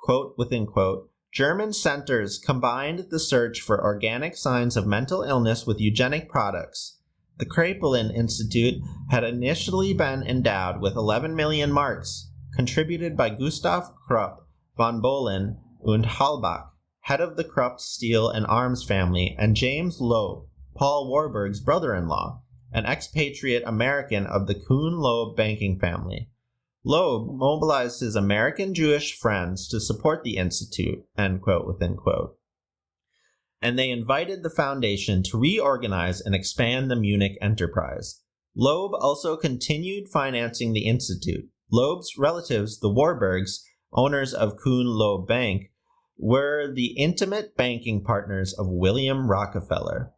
quote within quote, German centers combined the search for organic signs of mental illness with eugenic products. The Kraepelin Institute had initially been endowed with 11 million marks, contributed by Gustav Krupp, von Bohlen, und Halbach, head of the Krupp Steel and Arms family, and James Loeb, Paul Warburg's brother-in-law, an expatriate American of the Kuhn-Loeb banking family. Loeb mobilized his American Jewish friends to support the institute, end quote within quote. And they invited the foundation to reorganize and expand the Munich enterprise. Loeb also continued financing the institute. Loeb's relatives, the Warburgs, owners of Kuhn-Loeb Bank, were the intimate banking partners of William Rockefeller.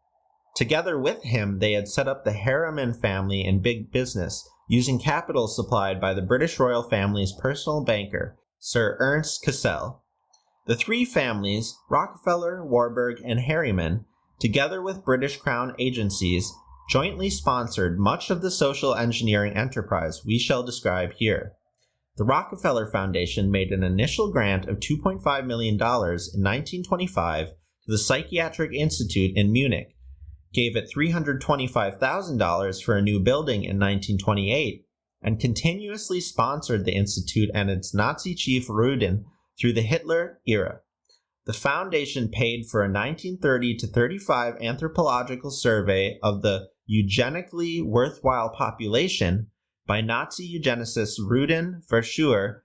Together with him, they had set up the Harriman family in big business, using capital supplied by the British royal family's personal banker, Sir Ernst Cassell. The three families, Rockefeller, Warburg, and Harriman, together with British Crown agencies, jointly sponsored much of the social engineering enterprise we shall describe here. The Rockefeller Foundation made an initial grant of $2.5 million in 1925 to the Psychiatric Institute in Munich. gave it $325,000 for a new building in 1928, and continuously sponsored the institute and its Nazi chief Rudin through the Hitler era. The foundation paid for a 1930 to 35 anthropological survey of the eugenically worthwhile population by Nazi eugenicists Rudin, Verschuer,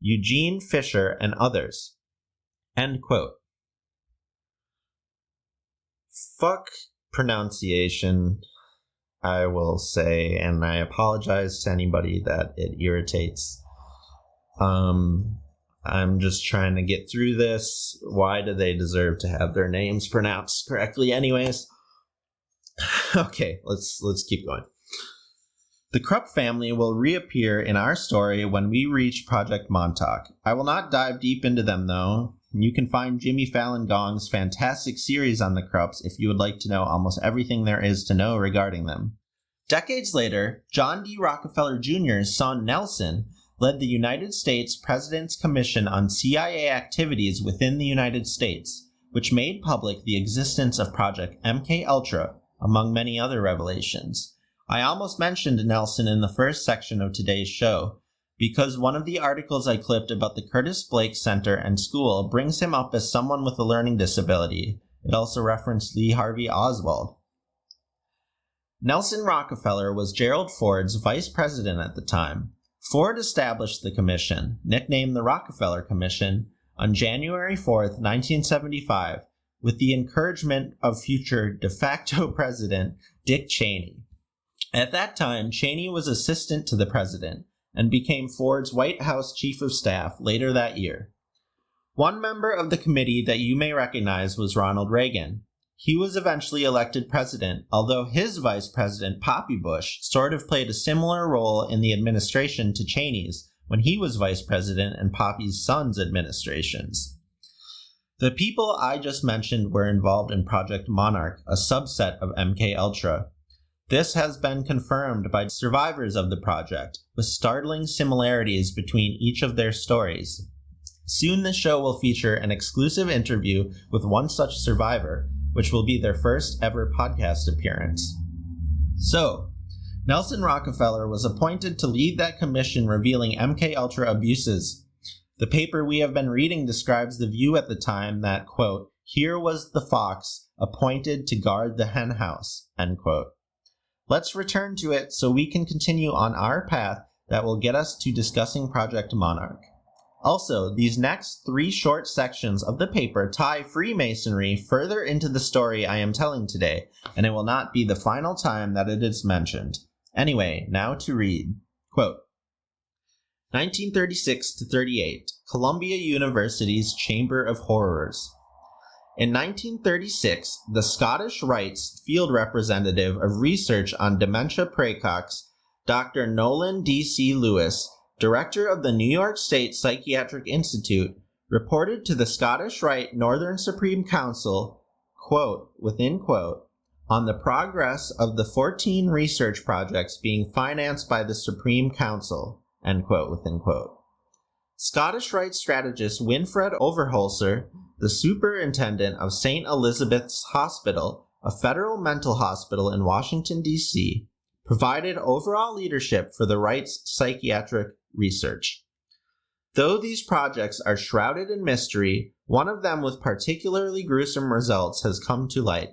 Eugene Fischer, and others. End quote. Fuck pronunciation, I will say, and I apologize to anybody that it irritates. I'm just trying to get through this. Why do they deserve to have their names pronounced correctly anyways? Okay, let's keep going. The Krupp family will reappear in our story when we reach Project Montauk. I will not dive deep into them, though. You can find Jimmy Fallon Gong's fantastic series on the Krupps if you would like to know almost everything there is to know regarding them. Decades later, John D. Rockefeller Jr.'s son Nelson led the United States President's Commission on CIA Activities within the United States, which made public the existence of Project MKULTRA, among many other revelations. I almost mentioned Nelson in the first section of today's show, because one of the articles I clipped about the Curtis Blake Center and School brings him up as someone with a learning disability. It also referenced Lee Harvey Oswald. Nelson Rockefeller was Gerald Ford's vice president at the time. Ford established the commission, nicknamed the Rockefeller Commission, on January 4, 1975, with the encouragement of future de facto president Dick Cheney. At that time, Cheney was assistant to the president and became Ford's White House chief of staff later that year. One member of the committee that you may recognize was Ronald Reagan. He was eventually elected president, although his vice president, Poppy Bush, sort of played a similar role in the administration to Cheney's when he was vice president in Poppy's son's administrations. The people I just mentioned were involved in Project Monarch, a subset of MKUltra. This has been confirmed by survivors of the project, with startling similarities between each of their stories. Soon the show will feature an exclusive interview with one such survivor, which will be their first ever podcast appearance. So, Nelson Rockefeller was appointed to lead that commission revealing MKUltra abuses. The paper we have been reading describes the view at the time that, quote, "Here was the fox appointed to guard the hen house," end quote. Let's return to it so we can continue on our path that will get us to discussing Project Monarch. Also, these next 3 short sections of the paper tie Freemasonry further into the story I am telling today, and it will not be the final time that it is mentioned. Anyway, now to read. Quote, 1936 to 38, Columbia University's Chamber of Horrors. In 1936, the Scottish Rite's field representative of research on dementia praecox, Dr. Nolan D.C. Lewis, director of the New York State Psychiatric Institute, reported to the Scottish Rite Northern Supreme Council, quote, within quote, on the progress of the 14 research projects being financed by the Supreme Council, end quote, within quote. Scottish Rite strategist Winfred Overholser, the superintendent of St. Elizabeth's Hospital, a federal mental hospital in Washington, D.C., provided overall leadership for the Rite's psychiatric research. Though these projects are shrouded in mystery, one of them with particularly gruesome results has come to light.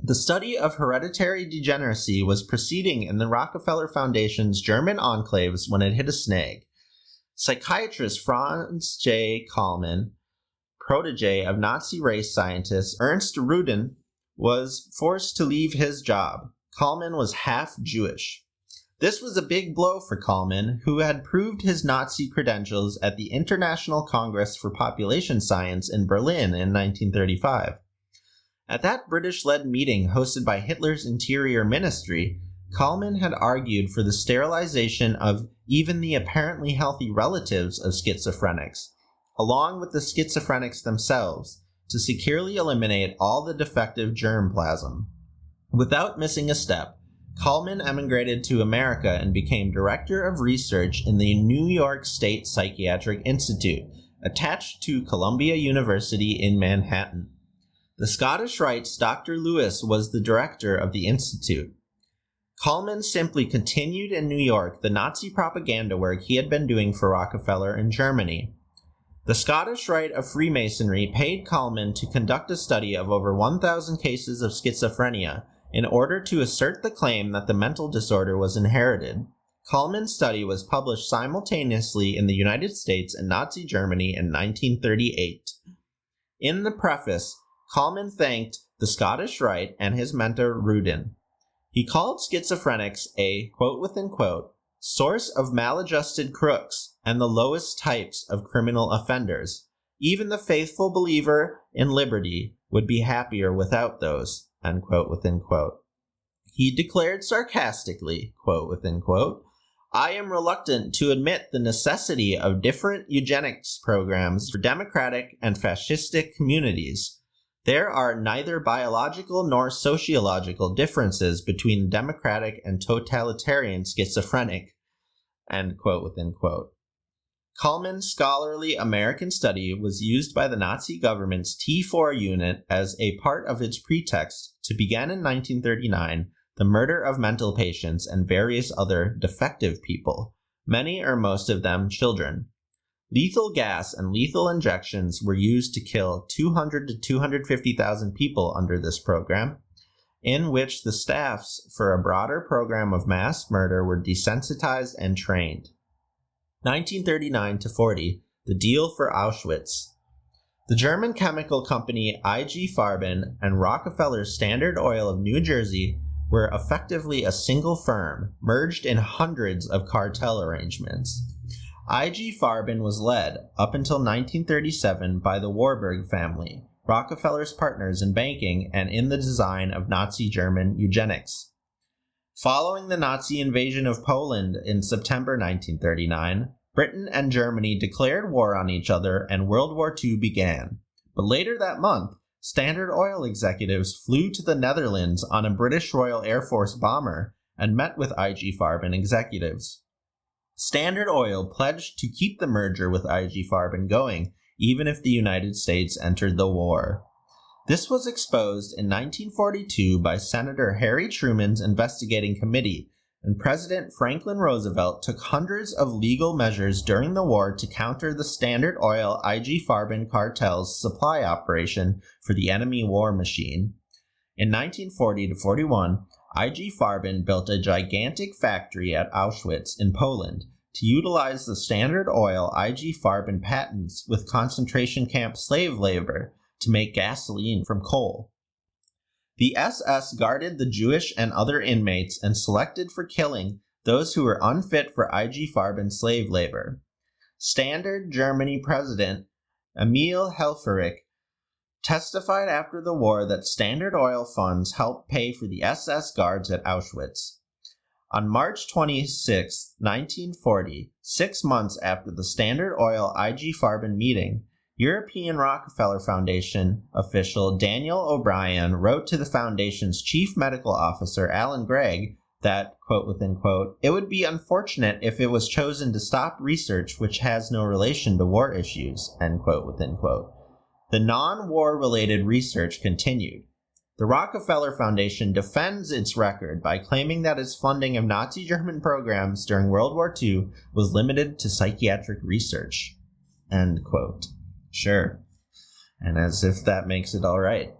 The study of hereditary degeneracy was proceeding in the Rockefeller Foundation's German enclaves when it hit a snag. Psychiatrist Franz J. Kallmann, protege of Nazi race scientist Ernst Rudin, was forced to leave his job. Kallmann was half Jewish. This was a big blow for Kallmann, who had proved his Nazi credentials at the International Congress for Population Science in Berlin in 1935. At that British-led meeting hosted by Hitler's Interior Ministry, Kallmann had argued for the sterilization of even the apparently healthy relatives of schizophrenics, along with the schizophrenics themselves, to securely eliminate all the defective germplasm. Without missing a step, Kallmann emigrated to America and became director of research in the New York State Psychiatric Institute, attached to Columbia University in Manhattan. The Scottish Rite's Dr. Lewis was the director of the institute. Cullmann simply continued in New York the Nazi propaganda work he had been doing for Rockefeller in Germany. The Scottish Rite of Freemasonry paid Cullmann to conduct a study of over 1,000 cases of schizophrenia in order to assert the claim that the mental disorder was inherited. Cullmann's study was published simultaneously in the United States and Nazi Germany in 1938. In the preface, Cullmann thanked the Scottish Rite and his mentor Rudin. He called schizophrenics a, quote within quote, source of maladjusted crooks and the lowest types of criminal offenders. Even the faithful believer in liberty would be happier without those, end quote within quote. He declared sarcastically, quote within quote, I am reluctant to admit the necessity of different eugenics programs for democratic and fascistic communities. There are neither biological nor sociological differences between democratic and totalitarian schizophrenic, end quote within quote. Cullmann's scholarly American study was used by the Nazi government's T4 unit as a part of its pretext to begin in 1939 the murder of mental patients and various other defective people, many or most of them children. Lethal gas and lethal injections were used to kill 200 to 250,000 people under this program, in which the staffs for a broader program of mass murder were desensitized and trained. 1939 to 40, the deal for Auschwitz. The German chemical company IG Farben and Rockefeller's Standard Oil of New Jersey were effectively a single firm, merged in hundreds of cartel arrangements. IG Farben was led, up until 1937, by the Warburg family, Rockefeller's partners in banking and in the design of Nazi German eugenics. Following the Nazi invasion of Poland in September 1939, Britain and Germany declared war on each other and World War II began. But later that month, Standard Oil executives flew to the Netherlands on a British Royal Air Force bomber and met with IG Farben executives. Standard Oil pledged to keep the merger with IG Farben going, even if the United States entered the war. This was exposed in 1942 by Senator Harry Truman's investigating committee, and President Franklin Roosevelt took hundreds of legal measures during the war to counter the Standard Oil IG Farben cartel's supply operation for the enemy war machine. In 1940 to 41, IG Farben built a gigantic factory at Auschwitz in Poland to utilize the Standard Oil IG Farben patents with concentration camp slave labor to make gasoline from coal. The SS guarded the Jewish and other inmates and selected for killing those who were unfit for IG Farben slave labor. Standard Germany President Emil Helfferich testified after the war that Standard Oil funds helped pay for the SS guards at Auschwitz. On March 26, 1940, 6 months after the Standard Oil IG Farben meeting, European Rockefeller Foundation official Daniel O'Brien wrote to the foundation's chief medical officer, Alan Gregg, that, quote within quote, it would be unfortunate if it was chosen to stop research which has no relation to war issues, end quote within quote. The non-war related research continued. The Rockefeller Foundation defends its record by claiming that its funding of Nazi German programs during World War II was limited to psychiatric research, end quote. Sure. And as if that makes it all right.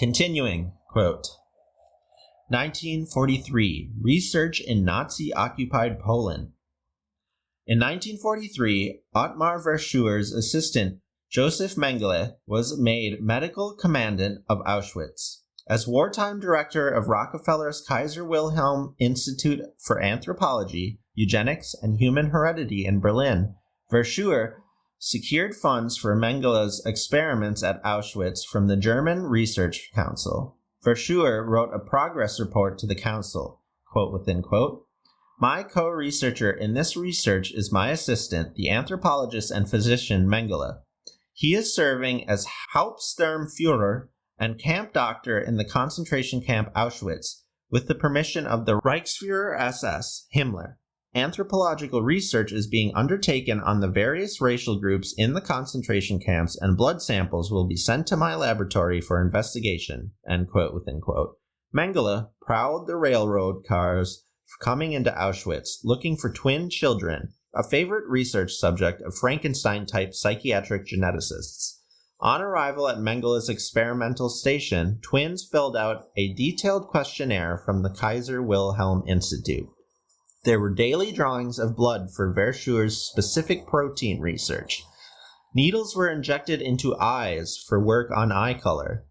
Continuing, quote, 1943, research in Nazi-occupied Poland. In 1943, Ottmar Verschuer's assistant Josef Mengele was made medical commandant of Auschwitz. As wartime director of Rockefellers Kaiser Wilhelm Institute for Anthropology, Eugenics, and Human Heredity in Berlin, Verschuer secured funds for Mengele's experiments at Auschwitz from the German Research Council. Verschuer wrote a progress report to the council, quote within quote, "My co-researcher in this research is my assistant, the anthropologist and physician Mengele. He is serving as Hauptsturmführer and camp doctor in the concentration camp Auschwitz, with the permission of the Reichsführer SS, Himmler. Anthropological research is being undertaken on the various racial groups in the concentration camps, and blood samples will be sent to my laboratory for investigation," end quote within quote. Mengele prowled the railroad cars coming into Auschwitz, looking for twin children, a favorite research subject of Frankenstein-type psychiatric geneticists. On arrival at Mengele's experimental station, twins filled out a detailed questionnaire from the Kaiser Wilhelm Institute. There were daily drawings of blood for Verschuer's specific protein research. Needles were injected into eyes for work on eye color.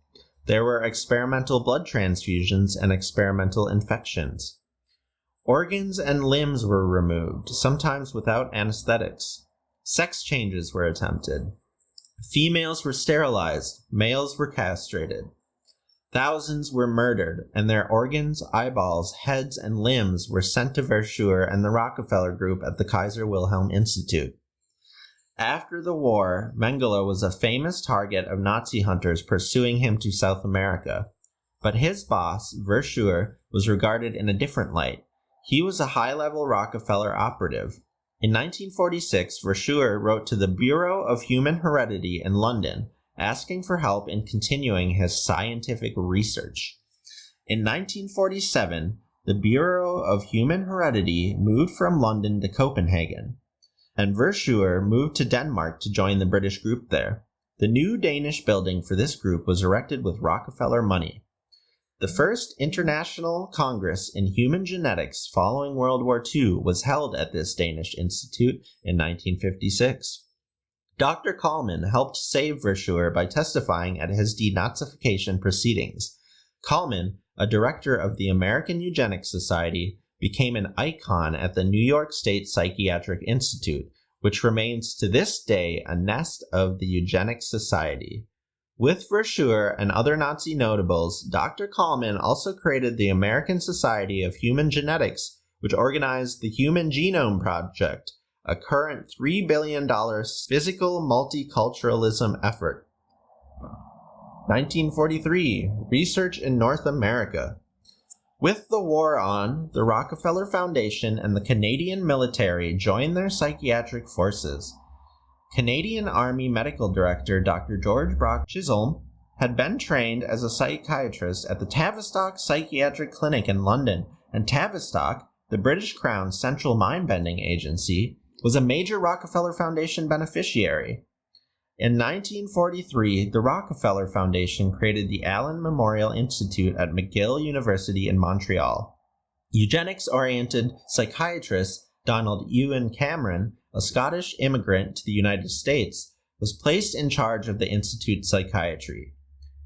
There were experimental blood transfusions and experimental infections. Organs and limbs were removed, sometimes without anesthetics. Sex changes were attempted. Females were sterilized, males were castrated. Thousands were murdered, and their organs, eyeballs, heads, and limbs were sent to Verschuer and the Rockefeller Group at the Kaiser Wilhelm Institute. After the war, Mengele was a famous target of Nazi hunters pursuing him to South America. But his boss, Verschuer, was regarded in a different light. He was a high-level Rockefeller operative. In 1946, Verschuer wrote to the Bureau of Human Heredity in London, asking for help in continuing his scientific research. In 1947, the Bureau of Human Heredity moved from London to Copenhagen, and Verschuer moved to Denmark to join the British group there. The new Danish building for this group was erected with Rockefeller money. The first International Congress in Human Genetics following World War II was held at this Danish institute in 1956. Dr. Kallman helped save Verschuer by testifying at his denazification proceedings. Kallman, a director of the American Eugenics Society, became an icon at the New York State Psychiatric Institute, which remains to this day a nest of the Eugenics Society. With Verschuer and other Nazi notables, Dr. Kallman also created the American Society of Human Genetics, which organized the Human Genome Project, a current $3 billion physical multiculturalism effort. 1943, Research in North America. With the war on, the Rockefeller Foundation and the Canadian military joined their psychiatric forces. Canadian Army Medical Director Dr. George Brock Chisholm had been trained as a psychiatrist at the Tavistock Psychiatric Clinic in London, and Tavistock, the British Crown's central mind-bending agency, was a major Rockefeller Foundation beneficiary. In 1943, the Rockefeller Foundation created the Allen Memorial Institute at McGill University in Montreal. Eugenics-oriented psychiatrist Donald Ewan Cameron, a Scottish immigrant to the United States, was placed in charge of the Institute's psychiatry.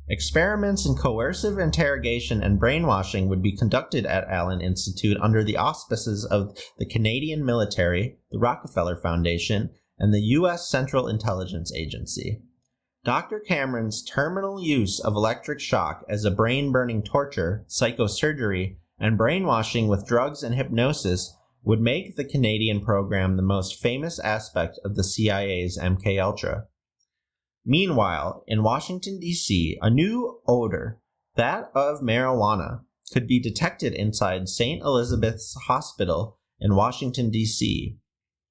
Experiments in coercive interrogation and brainwashing would be conducted at Allen Institute under the auspices of the Canadian military, the Rockefeller Foundation, and the U.S. Central Intelligence Agency. Dr. Cameron's terminal use of electric shock as a brain-burning torture, psychosurgery, and brainwashing with drugs and hypnosis would make the Canadian program the most famous aspect of the CIA's MKULTRA. Meanwhile, in Washington, D.C., a new odor, that of marijuana, could be detected inside St. Elizabeth's Hospital in Washington, D.C.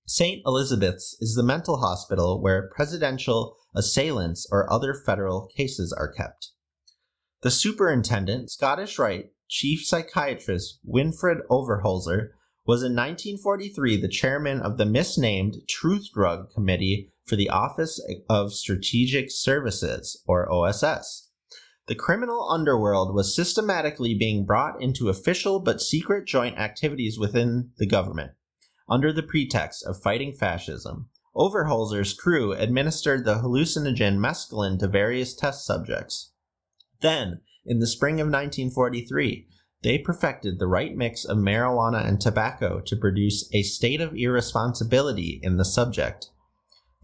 St. Elizabeth's is the mental hospital where presidential assailants or other federal cases are kept. The superintendent, Scottish Rite chief psychiatrist Winfred Overholser, was in 1943 the chairman of the misnamed Truth Drug Committee for the Office of Strategic Services, or OSS. The criminal underworld was systematically being brought into official but secret joint activities within the government, under the pretext of fighting fascism. Overholser's crew administered the hallucinogen mescaline to various test subjects. Then, in the spring of 1943, they perfected the right mix of marijuana and tobacco to produce a state of irresponsibility in the subject.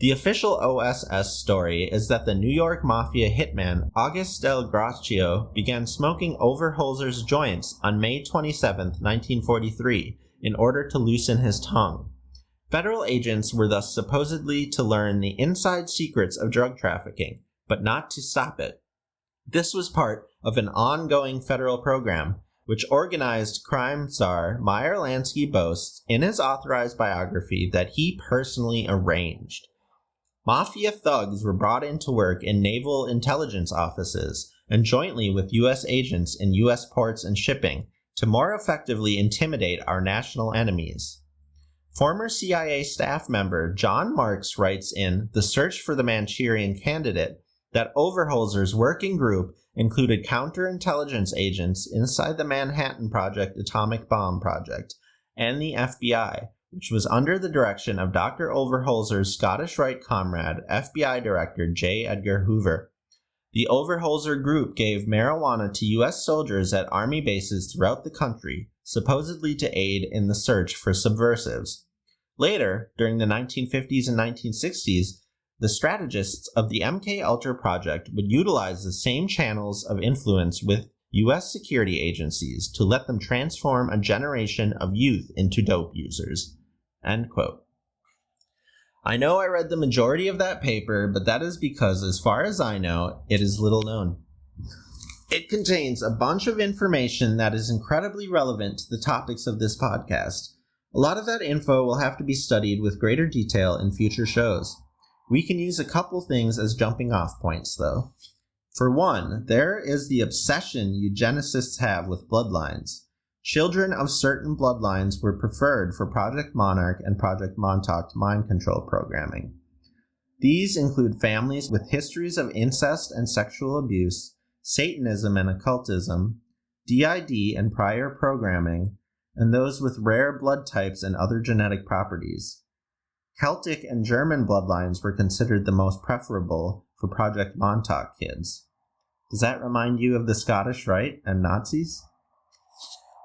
The official OSS story is that the New York Mafia hitman August Del Gracchio began smoking Overholser's joints on May 27, 1943, in order to loosen his tongue. Federal agents were thus supposedly to learn the inside secrets of drug trafficking, but not to stop it. This was part of an ongoing federal program, which organized crime czar Meyer Lansky boasts in his authorized biography that he personally arranged. Mafia thugs were brought into work in naval intelligence offices and jointly with U.S. agents in U.S. ports and shipping to more effectively intimidate our national enemies. Former CIA staff member John Marks writes in The Search for the Manchurian Candidate that Overholser's working group included counterintelligence agents inside the Manhattan Project atomic bomb project and the FBI, which was under the direction of Dr. Overholser's Scottish Rite comrade, FBI Director J. Edgar Hoover. The Overholser group gave marijuana to U.S. soldiers at Army bases throughout the country, supposedly to aid in the search for subversives. Later, during the 1950s and 1960s, the strategists of the MKULTRA project would utilize the same channels of influence with U.S. security agencies to let them transform a generation of youth into dope users. End quote. I know I read the majority of that paper, but that is because, as far as I know, it is little known. It contains a bunch of information that is incredibly relevant to the topics of this podcast. A lot of that info will have to be studied with greater detail in future shows. We can use a couple things as jumping off points, though. For one, there is the obsession eugenicists have with bloodlines. Children of certain bloodlines were preferred for Project Monarch and Project Montauk mind control programming. These include families with histories of incest and sexual abuse, Satanism and occultism, DID and prior programming, and those with rare blood types and other genetic properties. Celtic and German bloodlines were considered the most preferable for Project Montauk kids. Does that remind you of the Scottish Rite and Nazis?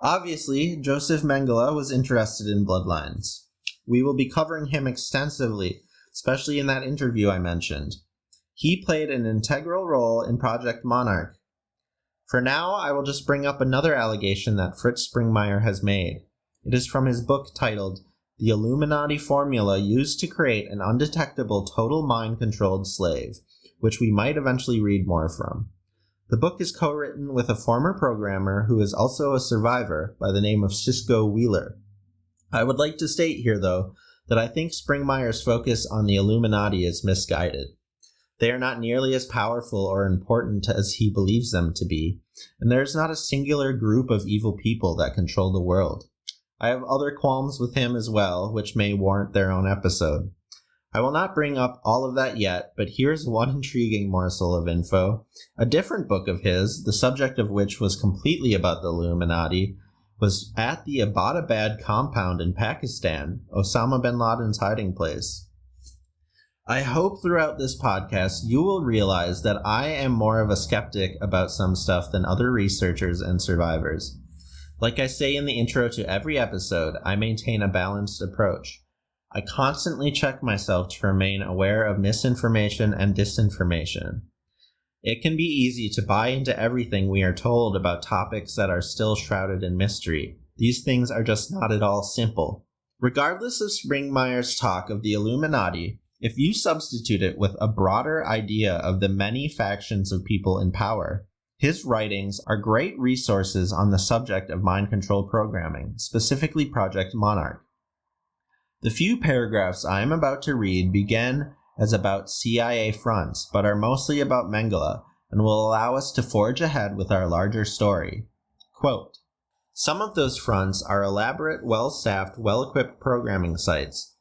Obviously, Josef Mengele was interested in bloodlines. We will be covering him extensively, especially in that interview I mentioned. He played an integral role in Project Monarch. For now, I will just bring up another allegation that Fritz Springmeier has made. It is from his book titled The Illuminati Formula Used to Create an Undetectable Total Mind-Controlled Slave, which we might eventually read more from. The book is co-written with a former programmer who is also a survivor by the name of Cisco Wheeler. I would like to state here, though, that I think Springmeier's focus on the Illuminati is misguided. They are not nearly as powerful or important as he believes them to be, and there is not a singular group of evil people that control the world. I have other qualms with him as well, which may warrant their own episode. I will not bring up all of that yet, but here's one intriguing morsel of info. A different book of his, the subject of which was completely about the Illuminati, was at the Abbottabad compound in Pakistan, Osama bin Laden's hiding place. I hope throughout this podcast you will realize that I am more of a skeptic about some stuff than other researchers and survivors. Like I say in the intro to every episode, I maintain a balanced approach. I constantly check myself to remain aware of misinformation and disinformation. It can be easy to buy into everything we are told about topics that are still shrouded in mystery. These things are just not at all simple. Regardless of Springmeier's talk of the Illuminati, if you substitute it with a broader idea of the many factions of people in power, his writings are great resources on the subject of mind control programming, specifically Project Monarch. The few paragraphs I am about to read begin as about CIA fronts, but are mostly about Mengele, and will allow us to forge ahead with our larger story. Quote, some of those fronts are elaborate, well-staffed, well-equipped programming sites,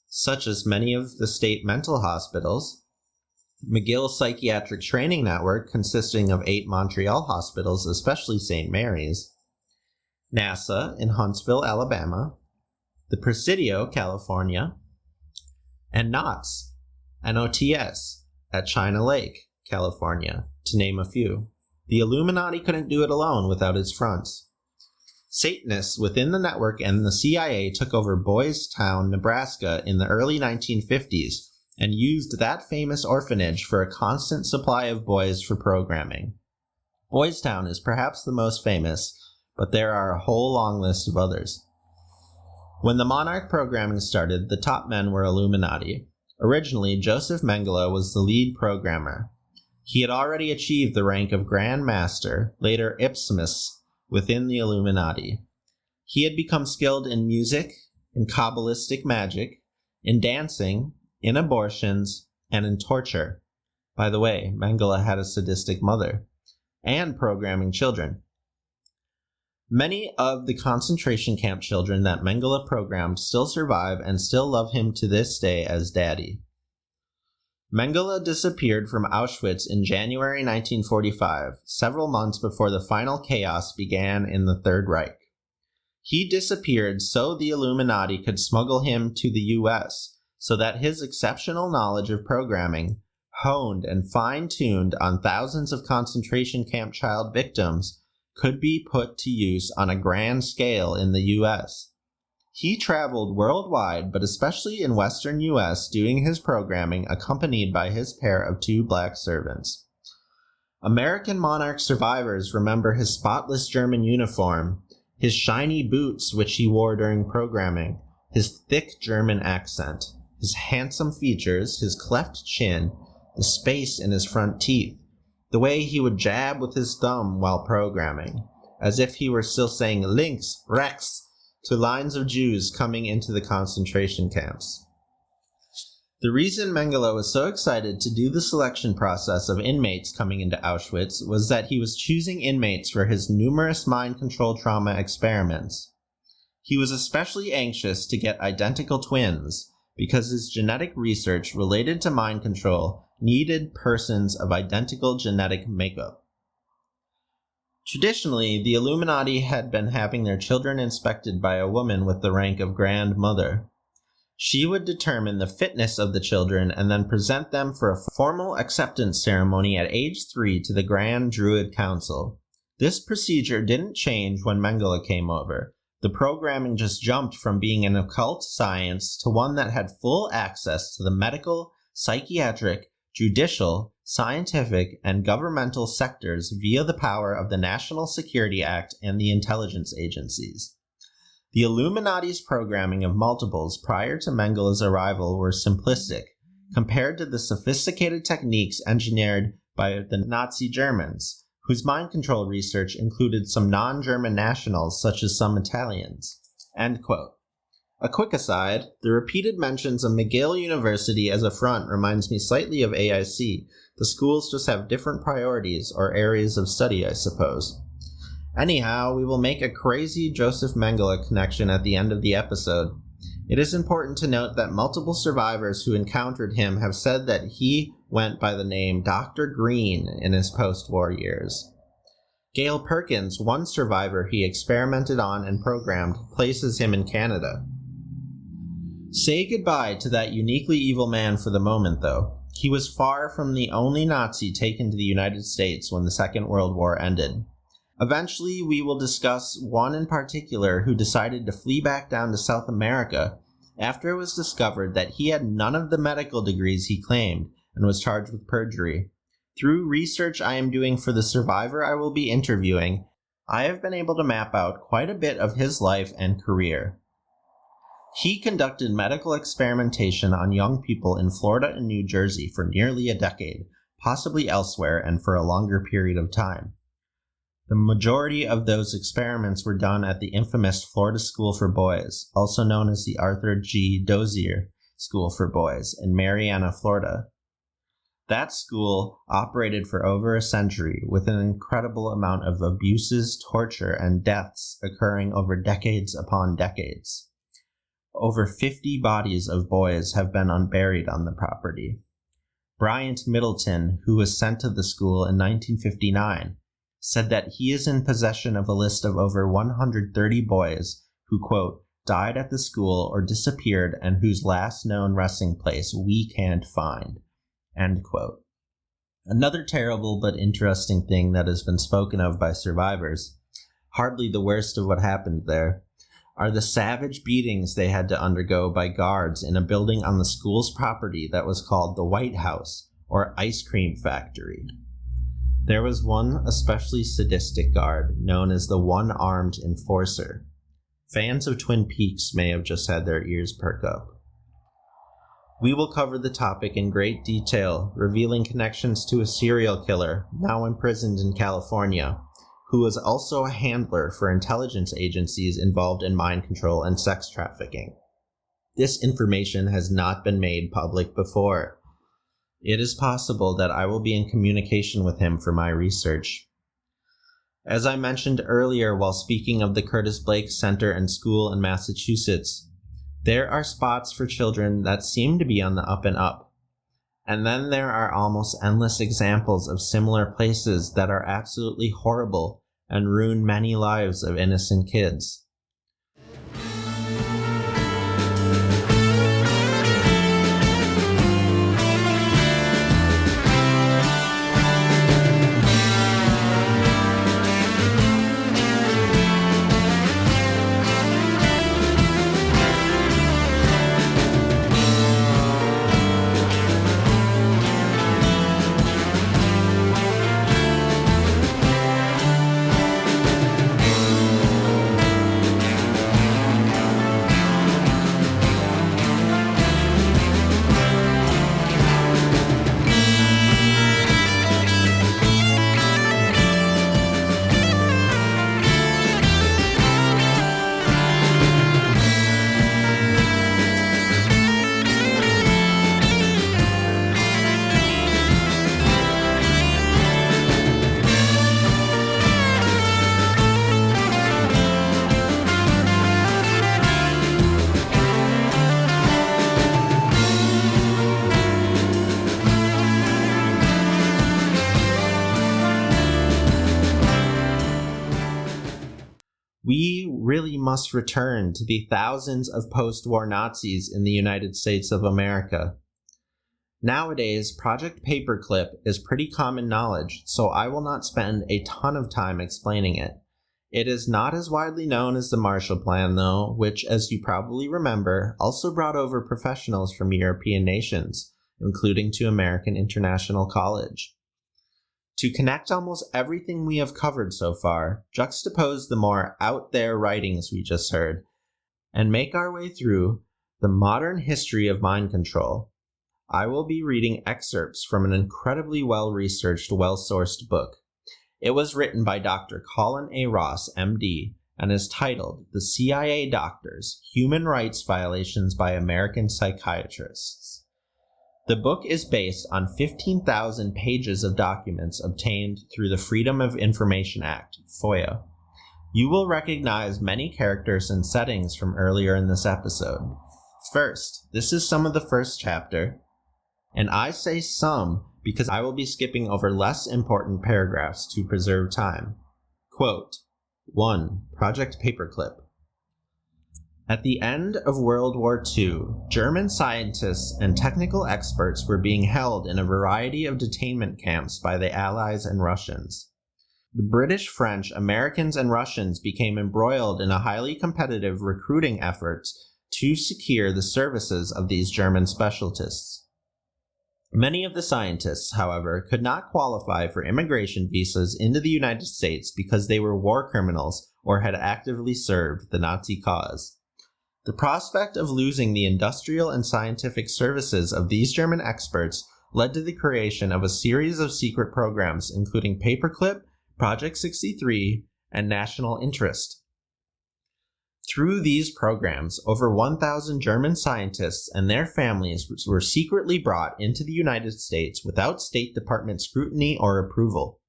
such as many of the state mental hospitals, McGill Psychiatric Training Network consisting of 8 Montreal hospitals, especially St. Mary's, NASA in Huntsville, Alabama, the Presidio, California, and Knots, NOTS, at China Lake, California, to name a few. The Illuminati couldn't do it alone without its fronts. Satanists within the network and the CIA took over Boys Town, Nebraska in the early 1950s and used that famous orphanage for a constant supply of boys for programming. Boys Town is perhaps the most famous, but there are a whole long list of others. When the Monarch programming started, the top men were Illuminati. Originally, Josef Mengele was the lead programmer. He had already achieved the rank of Grand Master, later Ipsimus, within the Illuminati. He had become skilled in music, in Kabbalistic magic, in dancing, in abortions, and in torture. By the way, Mengele had a sadistic mother, and programming children. Many of the concentration camp children that Mengele programmed still survive and still love him to this day as Daddy. Mengele disappeared from Auschwitz in January 1945, several months before the final chaos began in the Third Reich. He disappeared so the Illuminati could smuggle him to the U.S., so that his exceptional knowledge of programming, honed and fine-tuned on thousands of concentration camp child victims, could be put to use on a grand scale in the U.S. He traveled worldwide, but especially in western U.S., doing his programming accompanied by his pair of 2 black servants. American Monarch survivors remember his spotless German uniform, his shiny boots which he wore during programming, his thick German accent, his handsome features, his cleft chin, the space in his front teeth, the way he would jab with his thumb while programming, as if he were still saying links, rechts, to lines of Jews coming into the concentration camps. The reason Mengele was so excited to do the selection process of inmates coming into Auschwitz was that he was choosing inmates for his numerous mind control trauma experiments. He was especially anxious to get identical twins, because his genetic research related to mind control needed persons of identical genetic makeup. Traditionally, the Illuminati had been having their children inspected by a woman with the rank of Grand Mother. She would determine the fitness of the children and then present them for a formal acceptance ceremony at age 3 to the Grand Druid Council. This procedure didn't change when Mengele came over. The programming just jumped from being an occult science to one that had full access to the medical, psychiatric, judicial, scientific, and governmental sectors via the power of the National Security Act and the intelligence agencies. The Illuminati's programming of multiples prior to Mengele's arrival were simplistic, compared to the sophisticated techniques engineered by the Nazi Germans, whose mind control research included some non-German nationals such as some Italians." End quote. A quick aside, the repeated mentions of McGill University as a front reminds me slightly of AIC. The schools just have different priorities or areas of study, I suppose. Anyhow, we will make a crazy Josef Mengele connection at the end of the episode. It is important to note that multiple survivors who encountered him have said that he went by the name Dr. Green in his post-war years. Gail Perkins, one survivor he experimented on and programmed, places him in Canada. Say goodbye to that uniquely evil man for the moment, though. He was far from the only Nazi taken to the United States when the Second World War ended. Eventually, we will discuss one in particular who decided to flee back down to South America after it was discovered that he had none of the medical degrees he claimed and was charged with perjury. Through research I am doing for the survivor I will be interviewing, I have been able to map out quite a bit of his life and career. He conducted medical experimentation on young people in Florida and New Jersey for nearly a decade, possibly elsewhere and for a longer period of time. The majority of those experiments were done at the infamous Florida School for Boys, also known as the Arthur G. Dozier School for Boys, in Marianna, Florida. That school operated for over a century, with an incredible amount of abuses, torture, and deaths occurring over decades upon decades. Over 50 bodies of boys have been unburied on the property. Bryant Middleton, who was sent to the school in 1959, said that he is in possession of a list of over 130 boys who, quote, died at the school, or disappeared, and whose last known resting place we can't find." End quote. Another terrible but interesting thing that has been spoken of by survivors, hardly the worst of what happened there, are the savage beatings they had to undergo by guards in a building on the school's property that was called the White House, or Ice Cream Factory. There was one especially sadistic guard, known as the One-Armed Enforcer. Fans of Twin Peaks may have just had their ears perk up. We will cover the topic in great detail, revealing connections to a serial killer, now imprisoned in California, who was also a handler for intelligence agencies involved in mind control and sex trafficking. This information has not been made public before. It is possible that I will be in communication with him for my research. As I mentioned earlier while speaking of the Curtis Blake Center and School in Massachusetts, there are spots for children that seem to be on the up and up. And then there are almost endless examples of similar places that are absolutely horrible and ruin many lives of innocent kids. We really must return to the thousands of post-war Nazis in the United States of America. Nowadays, Project Paperclip is pretty common knowledge, so I will not spend a ton of time explaining it. It is not as widely known as the Marshall Plan, though, which, as you probably remember, also brought over professionals from European nations, including to American International College. To connect almost everything we have covered so far, juxtapose the more out-there writings we just heard, and make our way through the modern history of mind control. I will be reading excerpts from an incredibly well-researched, well-sourced book. It was written by Dr. Colin A. Ross, MD, and is titled The CIA Doctors: Human Rights Violations by American Psychiatrists. The book is based on 15,000 pages of documents obtained through the Freedom of Information Act, FOIA. You will recognize many characters and settings from earlier in this episode. First, this is some of the first chapter, and I say some because I will be skipping over less important paragraphs to preserve time. Quote, 1. Project Paperclip. At the end of World War II, German scientists and technical experts were being held in a variety of detainment camps by the Allies and Russians. The British, French, Americans, and Russians became embroiled in a highly competitive recruiting effort to secure the services of these German specialists. Many of the scientists, however, could not qualify for immigration visas into the United States because they were war criminals or had actively served the Nazi cause. The prospect of losing the industrial and scientific services of these German experts led to the creation of a series of secret programs including Paperclip, Project 63, and National Interest. Through these programs, over 1,000 German scientists and their families were secretly brought into the United States without State Department scrutiny or approval.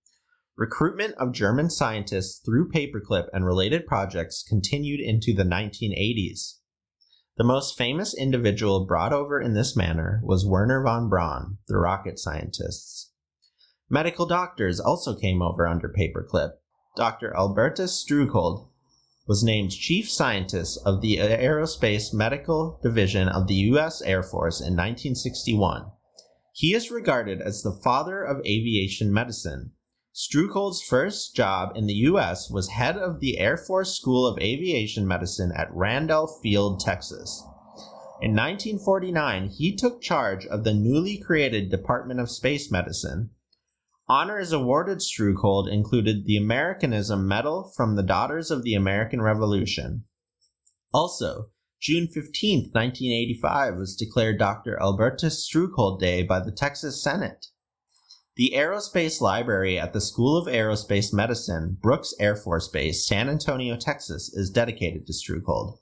Recruitment of German scientists through Paperclip and related projects continued into the 1980s. The most famous individual brought over in this manner was Wernher von Braun, the rocket scientists. Medical doctors also came over under Paperclip. Dr. Albertus Struckold, was named Chief Scientist of the Aerospace Medical Division of the U.S. Air Force in 1961. He is regarded as the father of aviation medicine. Struckold's first job in the U.S. was head of the Air Force School of Aviation Medicine at Randolph Field, Texas. In 1949, he took charge of the newly created Department of Space Medicine. Honors awarded Struckold included the Americanism Medal from the Daughters of the American Revolution. Also, June 15, 1985 was declared Dr. Albertus Struckold Day by the Texas Senate. The Aerospace Library at the School of Aerospace Medicine, Brooks Air Force Base, San Antonio, Texas, is dedicated to Struckold.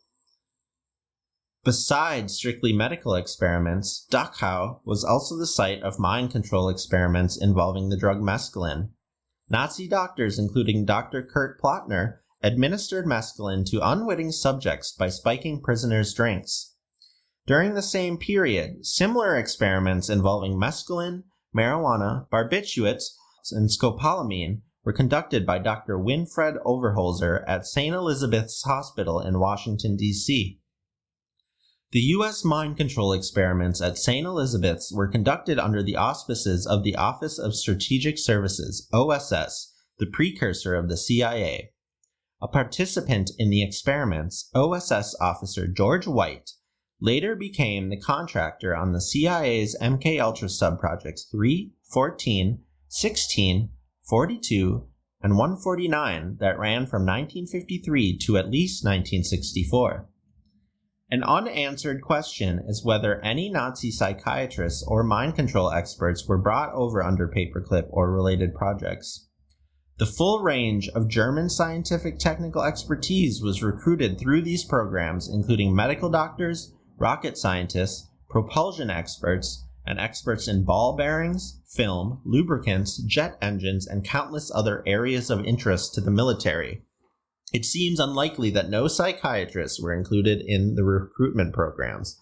Besides strictly medical experiments, Dachau was also the site of mind control experiments involving the drug mescaline. Nazi doctors, including Dr. Kurt Plautner, administered mescaline to unwitting subjects by spiking prisoners' drinks. During the same period, similar experiments involving mescaline, marijuana, barbiturates, and scopolamine were conducted by Dr. Winfred Overholzer at St. Elizabeth's Hospital in Washington, D.C. The U.S. mind control experiments at St. Elizabeth's were conducted under the auspices of the Office of Strategic Services, OSS, the precursor of the CIA. A participant in the experiments, OSS officer George White, later became the contractor on the CIA's MKULTRA subprojects 3, 14, 16, 42, and 149 that ran from 1953 to at least 1964. An unanswered question is whether any Nazi psychiatrists or mind control experts were brought over under Paperclip or related projects. The full range of German scientific technical expertise was recruited through these programs, including medical doctors, rocket scientists, propulsion experts, and experts in ball bearings, film, lubricants, jet engines, and countless other areas of interest to the military. It seems unlikely that no psychiatrists were included in the recruitment programs,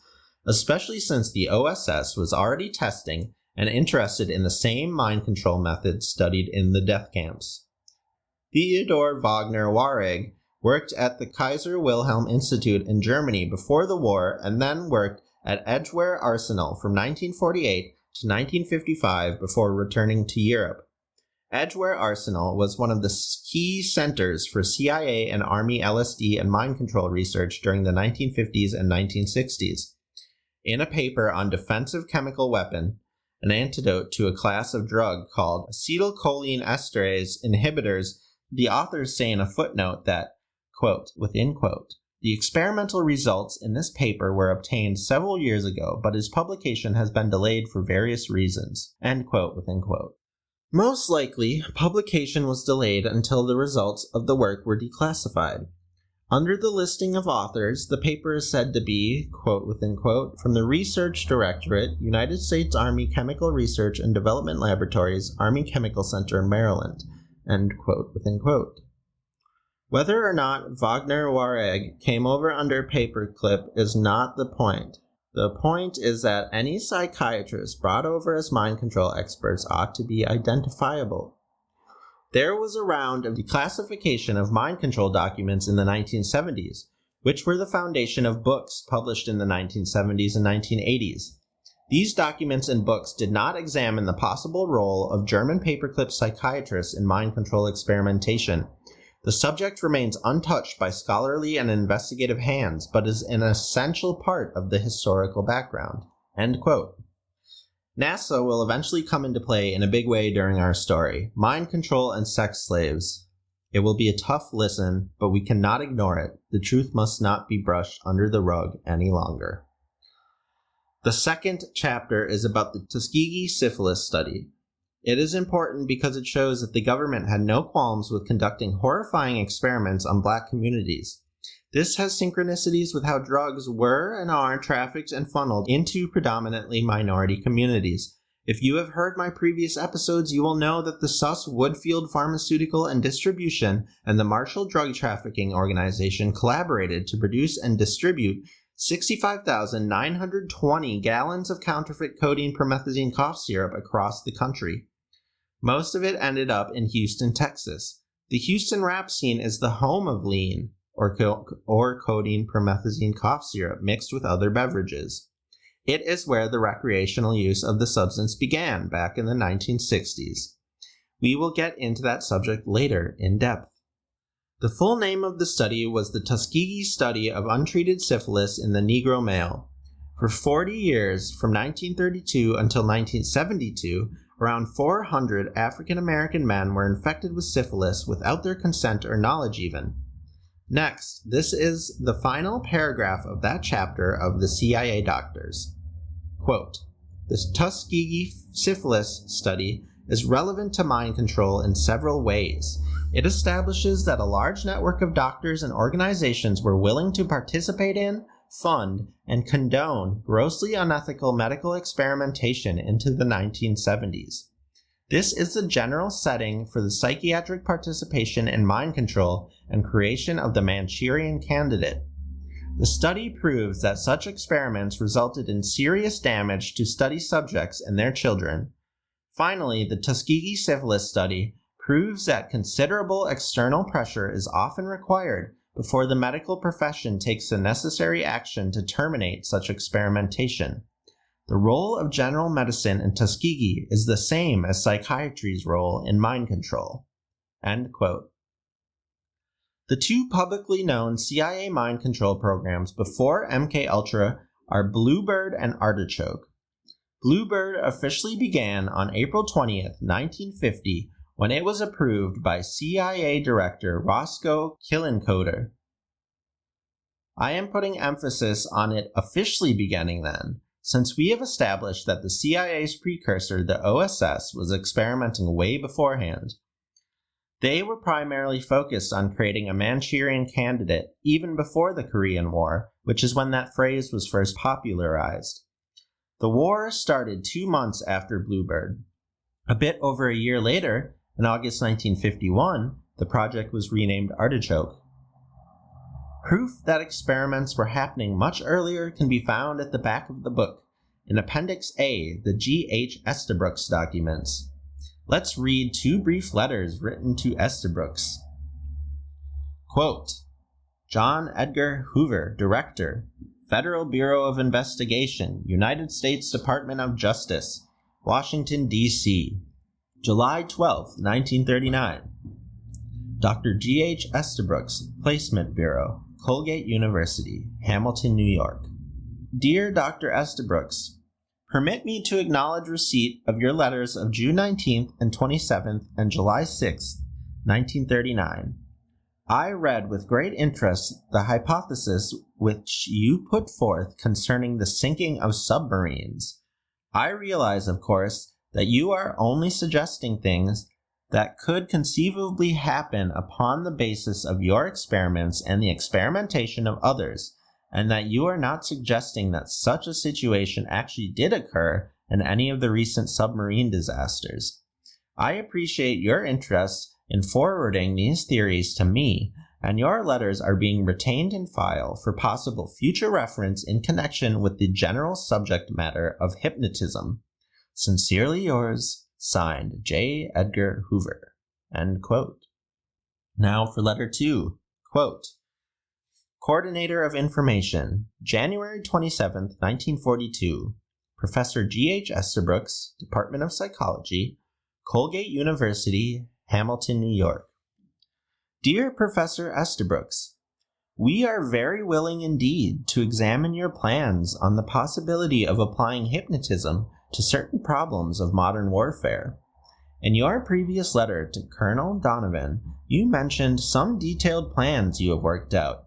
especially since the OSS was already testing and interested in the same mind control methods studied in the death camps. Theodor Wagner Wareg worked at the Kaiser Wilhelm Institute in Germany before the war and then worked at Edgware Arsenal from 1948 to 1955 before returning to Europe. Edgware Arsenal was one of the key centers for CIA and Army LSD and mind control research during the 1950s and 1960s. In a paper on defensive chemical weapon, an antidote to a class of drug called acetylcholine esterase inhibitors, the authors say in a footnote that, quote, within quote, the experimental results in this paper were obtained several years ago, but its publication has been delayed for various reasons, end quote, within quote. Most likely, publication was delayed until the results of the work were declassified. Under the listing of authors, the paper is said to be, quote within quote, from the Research Directorate, United States Army Chemical Research and Development Laboratories, Army Chemical Center, Maryland, end quote within quote. Whether or not Wagner Wareg came over under Paperclip is not the point. The point is that any psychiatrists brought over as mind control experts ought to be identifiable. There was a round of declassification of mind control documents in the 1970s, which were the foundation of books published in the 1970s and 1980s. These documents and books did not examine the possible role of German paperclip psychiatrists in mind control experimentation. The subject remains untouched by scholarly and investigative hands, but is an essential part of the historical background. End quote. NASA will eventually come into play in a big way during our story. Mind control and sex slaves. It will be a tough listen, but we cannot ignore it. The truth must not be brushed under the rug any longer. The second chapter is about the Tuskegee Syphilis Study. It is important because it shows that the government had no qualms with conducting horrifying experiments on Black communities. This has synchronicities with how drugs were and are trafficked and funneled into predominantly minority communities. If you have heard my previous episodes, you will know that the Sus Woodfield Pharmaceutical and Distribution and the Marshall Drug Trafficking Organization collaborated to produce and distribute 65,920 gallons of counterfeit codeine promethazine cough syrup across the country. Most of it ended up in Houston, Texas. The Houston rap scene is the home of lean. or codeine promethazine cough syrup mixed with other beverages. It is where the recreational use of the substance began back in the 1960s. We will get into that subject later in depth. The full name of the study was the Tuskegee Study of Untreated Syphilis in the Negro Male. For 40 years, from 1932 until 1972, around 400 African American men were infected with syphilis without their consent or knowledge even. Next, this is the final paragraph of that chapter of the CIA doctors. Quote, "The Tuskegee Syphilis Study is relevant to mind control in several ways. It establishes that a large network of doctors and organizations were willing to participate in, fund, and condone grossly unethical medical experimentation into the 1970s. This is the general setting for the psychiatric participation in mind control and creation of the Manchurian Candidate. The study proves that such experiments resulted in serious damage to study subjects and their children. Finally, the Tuskegee Syphilis Study proves that considerable external pressure is often required before the medical profession takes the necessary action to terminate such experimentation. The role of general medicine in Tuskegee is the same as psychiatry's role in mind control." End quote. The two publicly known CIA mind control programs before MKUltra are BLUEBIRD and Artichoke. BLUEBIRD officially began on April 20th, 1950, when it was approved by CIA Director Roscoe Killencoder. I am putting emphasis on it officially beginning then, since we have established that the CIA's precursor, the OSS, was experimenting way beforehand. They were primarily focused on creating a Manchurian Candidate even before the Korean War, which is when that phrase was first popularized. The war started 2 months after BLUEBIRD. A bit over a year later, in August 1951, the project was renamed Artichoke. Proof that experiments were happening much earlier can be found at the back of the book, in Appendix A, the G.H. Estabrooks documents. Let's read 2 brief letters written to Estabrooks. Quote, "John Edgar Hoover, Director, Federal Bureau of Investigation, United States Department of Justice, Washington, D.C., July 12, 1939. Dr. G.H. Estabrooks, Placement Bureau, Colgate University, Hamilton, New York. Dear Dr. Estabrooks, permit me to acknowledge receipt of your letters of June 19th and 27th and July 6th, 1939. I read with great interest the hypothesis which you put forth concerning the sinking of submarines. I realize, of course, that you are only suggesting things that could conceivably happen upon the basis of your experiments and the experimentation of others, and that you are not suggesting that such a situation actually did occur in any of the recent submarine disasters. I appreciate your interest in forwarding these theories to me, and your letters are being retained in file for possible future reference in connection with the general subject matter of hypnotism. Sincerely yours, signed J. Edgar Hoover." End quote. Now for letter 2. Quote, "Coordinator of Information, January 27, 1942, Professor G.H. Estabrooks, Department of Psychology, Colgate University, Hamilton, New York. Dear Professor Estabrooks, we are very willing indeed to examine your plans on the possibility of applying hypnotism to certain problems of modern warfare. In your previous letter to Colonel Donovan, you mentioned some detailed plans you have worked out.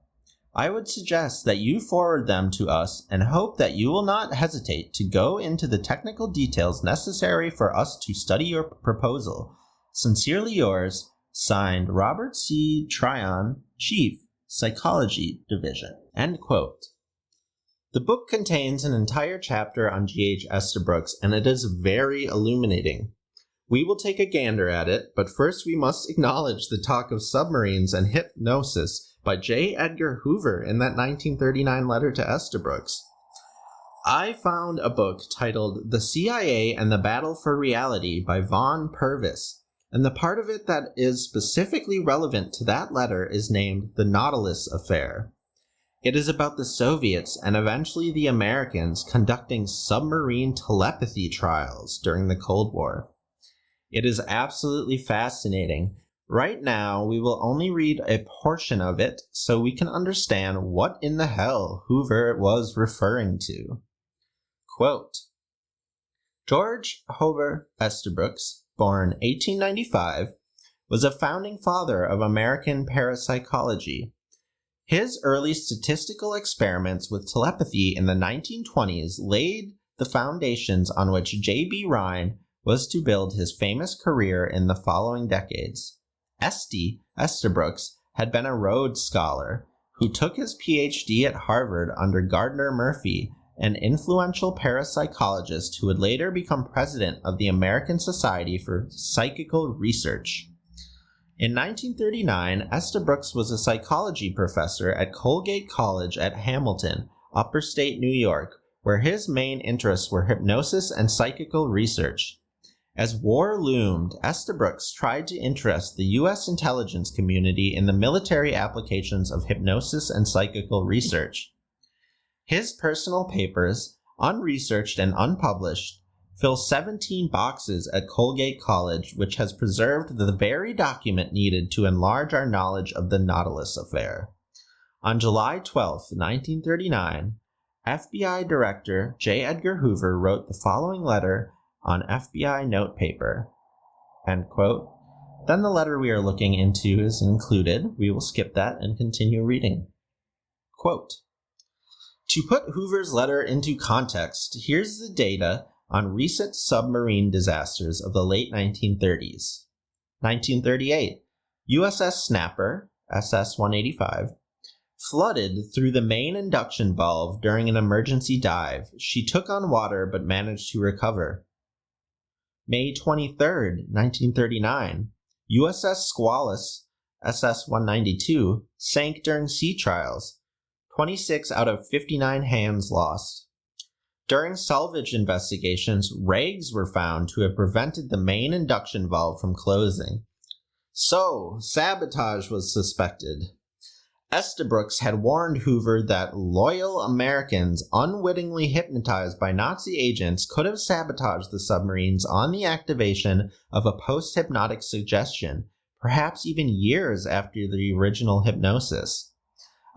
I would suggest that you forward them to us and hope that you will not hesitate to go into the technical details necessary for us to study your proposal. Sincerely yours, signed Robert C. Tryon, Chief, Psychology Division." End quote. The book contains an entire chapter on G.H. Estabrooks, and it is very illuminating. We will take a gander at it, but first we must acknowledge the talk of submarines and hypnosis by J. Edgar Hoover in that 1939 letter to Estabrooks. I found a book titled The CIA and the Battle for Reality by Von Purvis. and the part of it that is specifically relevant to that letter is named the Nautilus Affair. It is about the Soviets and eventually the Americans conducting submarine telepathy trials during the Cold War. It is absolutely fascinating. Right now, we will only read a portion of it so we can understand what in the hell Hoover was referring to. Quote, George Hoover Estabrooks, born 1895, was a founding father of American parapsychology. His early statistical experiments with telepathy in the 1920s laid the foundations on which J.B. Rhine was to build his famous career in the following decades. Estabrooks had been a Rhodes Scholar who took his Ph.D. at Harvard under Gardner Murphy, an influential parapsychologist who would later become president of the American Society for Psychical Research. In 1939, Estabrooks was a psychology professor at Colgate College at Hamilton, Upper State New York, where his main interests were hypnosis and psychical research. As war loomed, Estabrooks tried to interest the U.S. intelligence community in the military applications of hypnosis and psychical research. His personal papers, unresearched and unpublished, fill 17 boxes at Colgate College, which has preserved the very document needed to enlarge our knowledge of the Nautilus Affair. On July 12, 1939, FBI Director J. Edgar Hoover wrote the following letter on FBI notepaper. End quote. Then the letter we are looking into is included. We will skip that and continue reading. Quote, to put Hoover's letter into context, here's the data on recent submarine disasters of the late 1930s. 1938, USS Snapper, SS-185, flooded through the main induction valve during an emergency dive. She took on water but managed to recover. May 23, 1939, USS Squalus, SS-192, sank during sea trials. 26 out of 59 hands lost. During salvage investigations, rags were found to have prevented the main induction valve from closing. So, sabotage was suspected. Estabrooks had warned Hoover that loyal Americans unwittingly hypnotized by Nazi agents could have sabotaged the submarines on the activation of a post-hypnotic suggestion, perhaps even years after the original hypnosis.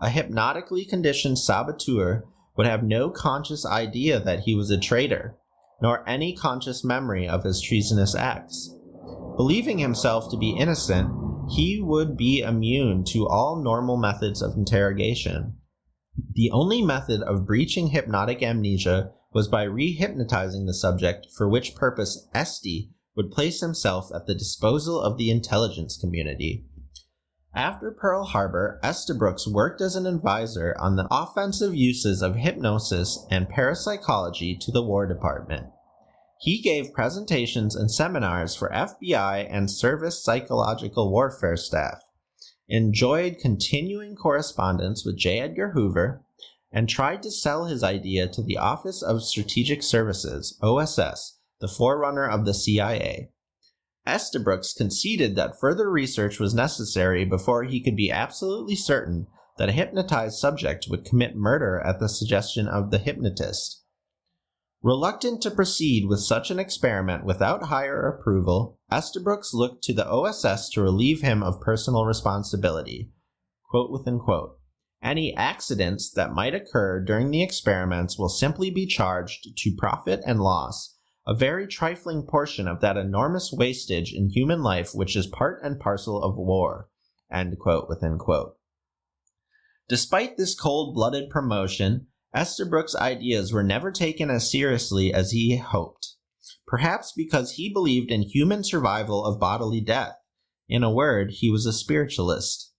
A hypnotically conditioned saboteur would have no conscious idea that he was a traitor, nor any conscious memory of his treasonous acts. Believing himself to be innocent, he would be immune to all normal methods of interrogation. The only method of breaching hypnotic amnesia was by re-hypnotizing the subject, for which purpose Esty would place himself at the disposal of the intelligence community. After Pearl Harbor, Estabrooks worked as an advisor on the offensive uses of hypnosis and parapsychology to the War Department. He gave presentations and seminars for FBI and service psychological warfare staff, enjoyed continuing correspondence with J. Edgar Hoover, and tried to sell his idea to the Office of Strategic Services, OSS, the forerunner of the CIA. Estabrooks conceded that further research was necessary before he could be absolutely certain that a hypnotized subject would commit murder at the suggestion of the hypnotist. Reluctant to proceed with such an experiment without higher approval, Estabrooks looked to the OSS to relieve him of personal responsibility. Quote within quote, any accidents that might occur during the experiments will simply be charged to profit and loss, a very trifling portion of that enormous wastage in human life which is part and parcel of war. End quote within quote. Despite this cold-blooded promotion, Estabrooks' ideas were never taken as seriously as he hoped, perhaps because he believed in human survival of bodily death. In a word, he was a spiritualist.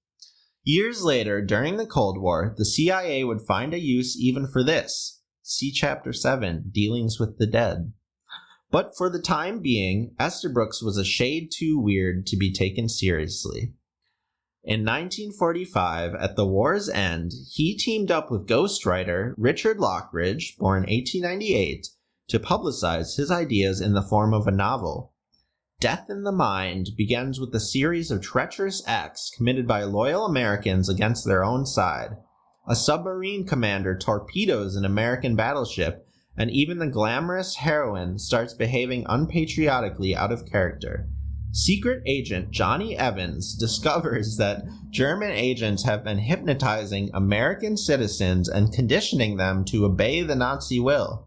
Years later, during the Cold War, the CIA would find a use even for this. See Chapter 7, Dealings with the Dead. But for the time being, Estabrooks was a shade too weird to be taken seriously. In 1945, at the war's end, he teamed up with ghostwriter Richard Lockridge, born 1898, to publicize his ideas in the form of a novel. Death in the Mind begins with a series of treacherous acts committed by loyal Americans against their own side. A submarine commander torpedoes an American battleship, and even the glamorous heroine starts behaving unpatriotically out of character. Secret agent Johnny Evans discovers that German agents have been hypnotizing American citizens and conditioning them to obey the Nazi will.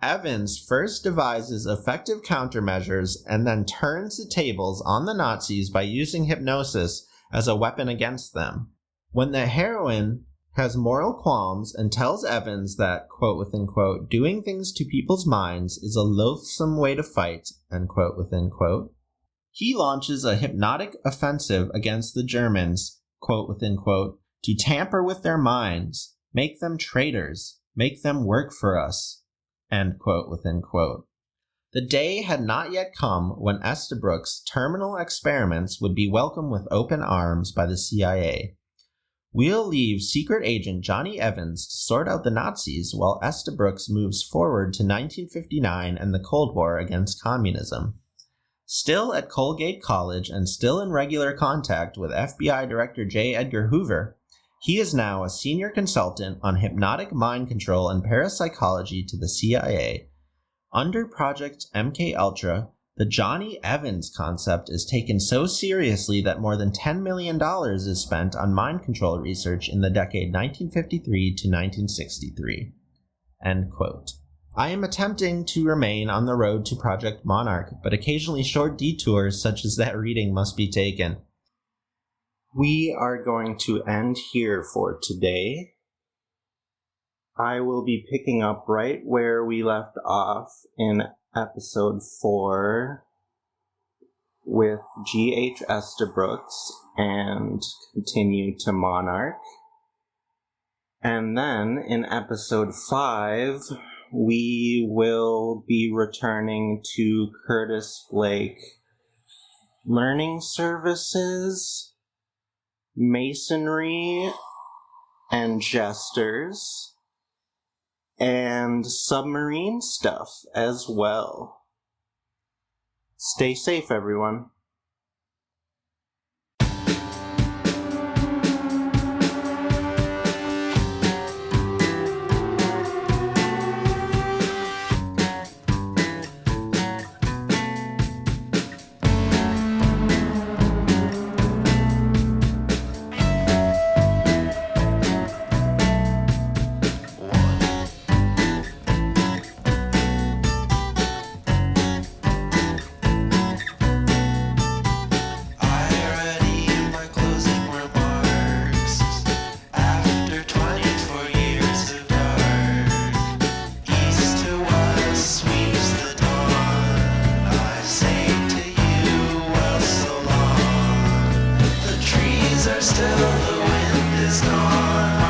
Evans first devises effective countermeasures and then turns the tables on the Nazis by using hypnosis as a weapon against them. When the heroine has moral qualms and tells Evans that, quote within quote, doing things to people's minds is a loathsome way to fight, end quote within quote, he launches a hypnotic offensive against the Germans, quote within quote, to tamper with their minds, make them traitors, make them work for us, end quote within quote. The day had not yet come when Estabrooks' terminal experiments would be welcomed with open arms by the CIA. We'll leave secret agent Johnny Evans to sort out the Nazis while Estabrooks moves forward to 1959 and the Cold War against communism. Still at Colgate College and still in regular contact with FBI Director J. Edgar Hoover, he is now a senior consultant on hypnotic mind control and parapsychology to the CIA. Under Project MKULTRA, the Johnny Evans concept is taken so seriously that more than $10 million is spent on mind control research in the decade 1953 to 1963. End quote. I am attempting to remain on the road to Project Monarch, but occasionally short detours such as that reading must be taken. We are going to end here for today. I will be picking up right where we left off in episode 4 with G.H. Estabrooks and continue to Monarch. And then in episode 5, we will be returning to Curtis Blake Learning Services, Masonry, and Jesters, and submarine stuff as well. Stay safe, everyone.
Still the wind is gone.